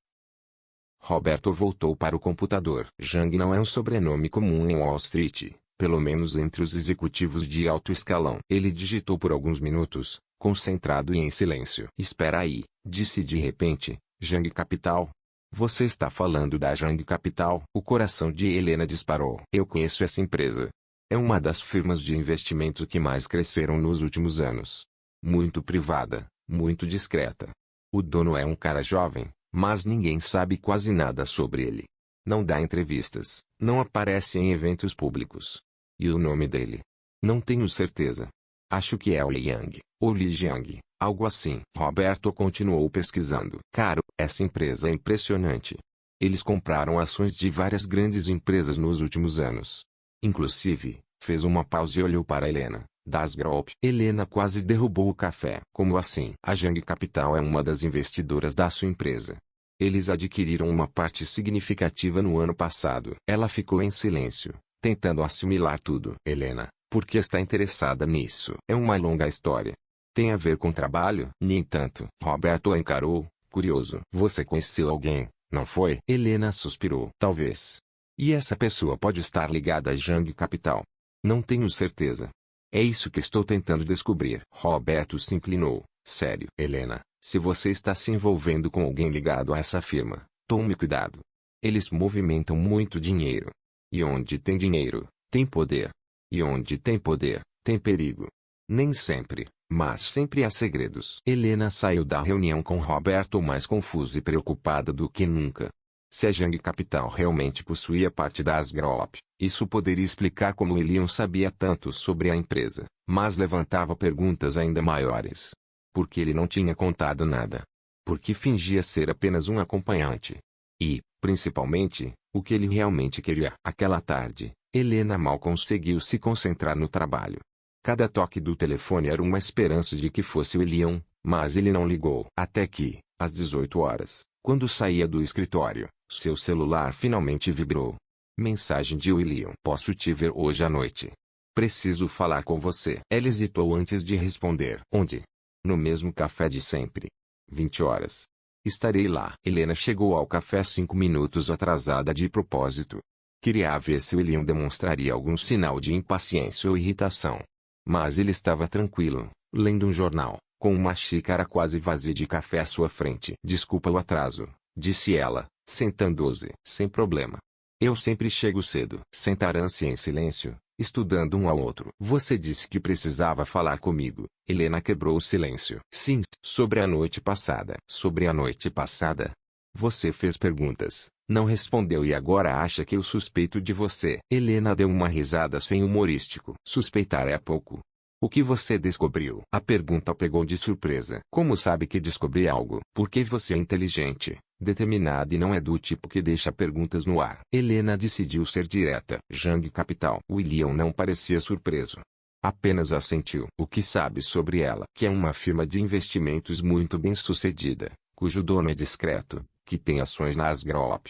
Roberto voltou para o computador. Zhang não é um sobrenome comum em Wall Street, pelo menos entre os executivos de alto escalão. Ele digitou por alguns minutos, concentrado e em silêncio. Espera aí, disse de repente. Zhang Capital? Você está falando da Zhang Capital? O coração de Helena disparou. Eu conheço essa empresa. É uma das firmas de investimento que mais cresceram nos últimos anos. Muito privada, muito discreta. O dono é um cara jovem, mas ninguém sabe quase nada sobre ele. Não dá entrevistas, não aparece em eventos públicos. E o nome dele? Não tenho certeza. Acho que é Liang, ou Li Jiang, algo assim. Roberto continuou pesquisando. Caro, essa empresa é impressionante. Eles compraram ações de várias grandes empresas nos últimos anos. Inclusive, fez uma pausa e olhou para Helena. Das Group. Helena quase derrubou o café. Como assim? A Jang Capital é uma das investidoras da sua empresa. Eles adquiriram uma parte significativa no ano passado. Ela ficou em silêncio, tentando assimilar tudo. Helena, por que está interessada nisso? É uma longa história. Tem a ver com trabalho? No entanto, Roberto a encarou, curioso. Você conheceu alguém, não foi? Helena suspirou. Talvez. E essa pessoa pode estar ligada a Jang Capital. Não tenho certeza. É isso que estou tentando descobrir. Roberto se inclinou. Sério, Helena, se você está se envolvendo com alguém ligado a essa firma, tome cuidado. Eles movimentam muito dinheiro. E onde tem dinheiro, tem poder. E onde tem poder, tem perigo. Nem sempre, mas sempre há segredos. Helena saiu da reunião com Roberto mais confusa e preocupada do que nunca. Se a Jang Capital realmente possuía parte da Asgrop, isso poderia explicar como William sabia tanto sobre a empresa, mas levantava perguntas ainda maiores. Por que ele não tinha contado nada? Por que fingia ser apenas um acompanhante? E, principalmente, o que ele realmente queria? Aquela tarde, Helena mal conseguiu se concentrar no trabalho. Cada toque do telefone era uma esperança de que fosse William, mas ele não ligou. Até que, às 18 horas, quando saía do escritório, seu celular finalmente vibrou. Mensagem de William. Posso te ver hoje à noite. Preciso falar com você. Ela hesitou antes de responder. Onde? No mesmo café de sempre. 20 horas. Estarei lá. Helena chegou ao café 5 minutos atrasada de propósito. Queria ver se William demonstraria algum sinal de impaciência ou irritação. Mas ele estava tranquilo, lendo um jornal, com uma xícara quase vazia de café à sua frente. Desculpa o atraso, disse ela, sentando-se. Sem problema. Eu sempre chego cedo. Sentaram-se em silêncio, estudando um ao outro. Você disse que precisava falar comigo. Helena quebrou o silêncio. Sim, sobre a noite passada. Sobre a noite passada? Você fez perguntas, não respondeu e agora acha que eu suspeito de você. Helena deu uma risada sem humorístico. Suspeitar é pouco. O que você descobriu? A pergunta pegou de surpresa. Como sabe que descobri algo? Porque você é inteligente, determinada e não é do tipo que deixa perguntas no ar. Helena decidiu ser direta. Jang Capital. William não parecia surpreso. Apenas assentiu. O que sabe sobre ela? Que é uma firma de investimentos muito bem-sucedida, cujo dono é discreto, que tem ações na Asgrop.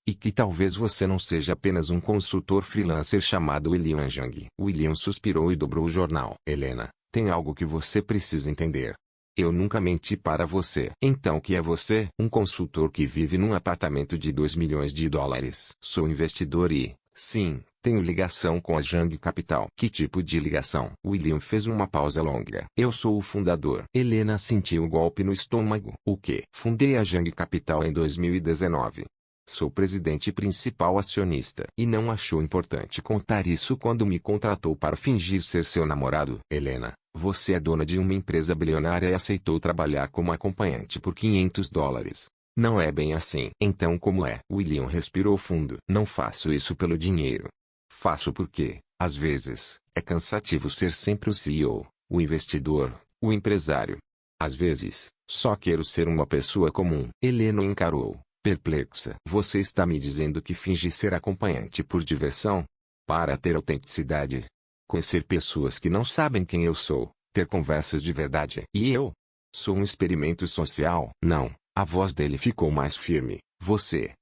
E que talvez você não seja apenas um consultor freelancer chamado William Jang. William suspirou e dobrou o jornal. Helena, tem algo que você precisa entender. Eu nunca menti para você. Então o que é você? Um consultor que vive num apartamento de 2 milhões de dólares. Sou investidor e, sim, tenho ligação com a Jang Capital. Que tipo de ligação? William fez uma pausa longa. Eu sou o fundador. Helena sentiu um golpe no estômago. O quê? Fundei a Jang Capital em 2019. Sou presidente e principal acionista. E não achou importante contar isso quando me contratou para fingir ser seu namorado? Helena, você é dona de uma empresa bilionária e aceitou trabalhar como acompanhante por 500 dólares. Não é bem assim. Então como é? William respirou fundo. Não faço isso pelo dinheiro. Faço porque, às vezes, é cansativo ser sempre o CEO, o investidor, o empresário. Às vezes, só quero ser uma pessoa comum. Helena o encarou, perplexa. Você está me dizendo que fingi ser acompanhante por diversão? Para ter autenticidade? Conhecer pessoas que não sabem quem eu sou, ter conversas de verdade. E eu? Sou um experimento social? Não, a voz dele ficou mais firme. Você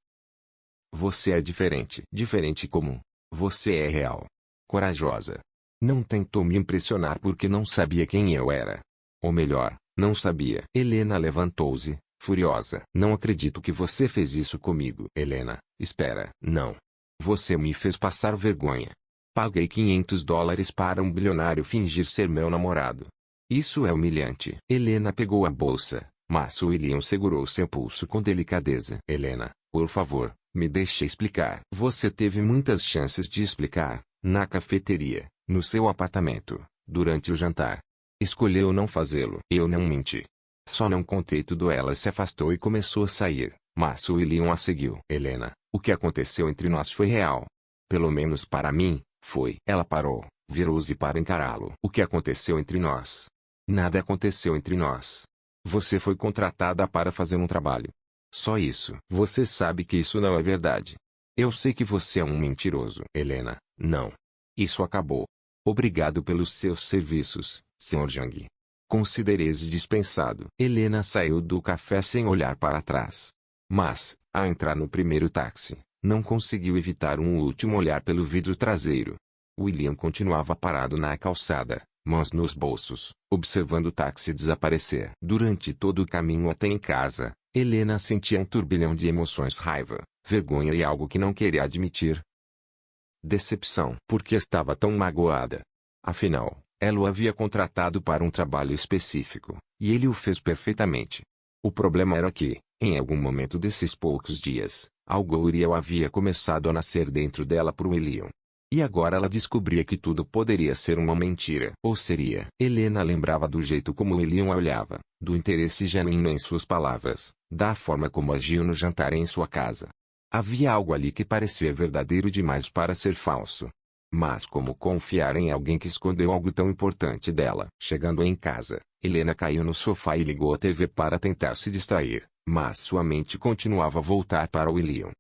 é diferente. Diferente como? Você é real. Corajosa. Não tentou me impressionar porque não sabia quem eu era. Ou melhor, não sabia. Helena levantou-se, furiosa. Não acredito que você fez isso comigo. Helena, espera. Não. Você me fez passar vergonha. Paguei 500 dólares para um bilionário fingir ser meu namorado. Isso é humilhante. Helena pegou a bolsa, mas William segurou seu pulso com delicadeza. Helena, por favor, me deixe explicar. Você teve muitas chances de explicar, na cafeteria, no seu apartamento, durante o jantar. Escolheu não fazê-lo. Eu não menti. Só não contei tudo. Ela se afastou e começou a sair, mas William a seguiu. Helena, o que aconteceu entre nós foi real. Pelo menos para mim, foi. Ela parou, virou-se para encará-lo. O que aconteceu entre nós? Nada aconteceu entre nós. Você foi contratada para fazer um trabalho. Só isso. Você sabe que isso não é verdade. Eu sei que você é um mentiroso. Helena, não. Isso acabou. Obrigado pelos seus serviços, Sr. Jang. Considerei-se dispensado. Helena saiu do café sem olhar para trás. Mas, ao entrar no primeiro táxi, não conseguiu evitar um último olhar pelo vidro traseiro. William continuava parado na calçada, mãos nos bolsos, observando o táxi desaparecer. Durante todo o caminho até em casa, Helena sentia um turbilhão de emoções: raiva, vergonha e algo que não queria admitir. Decepção. Porque estava tão magoada. Afinal, ela o havia contratado para um trabalho específico, e ele o fez perfeitamente. O problema era que, em algum momento desses poucos dias, algo irial havia começado a nascer dentro dela por William. E agora ela descobria que tudo poderia ser uma mentira. Ou seria. Helena lembrava do jeito como William a olhava, do interesse genuíno em suas palavras, da forma como agiu no jantar em sua casa. Havia algo ali que parecia verdadeiro demais para ser falso. Mas como confiar em alguém que escondeu algo tão importante dela? Chegando em casa, Helena caiu no sofá e ligou a TV para tentar se distrair, mas sua mente continuava a voltar para William.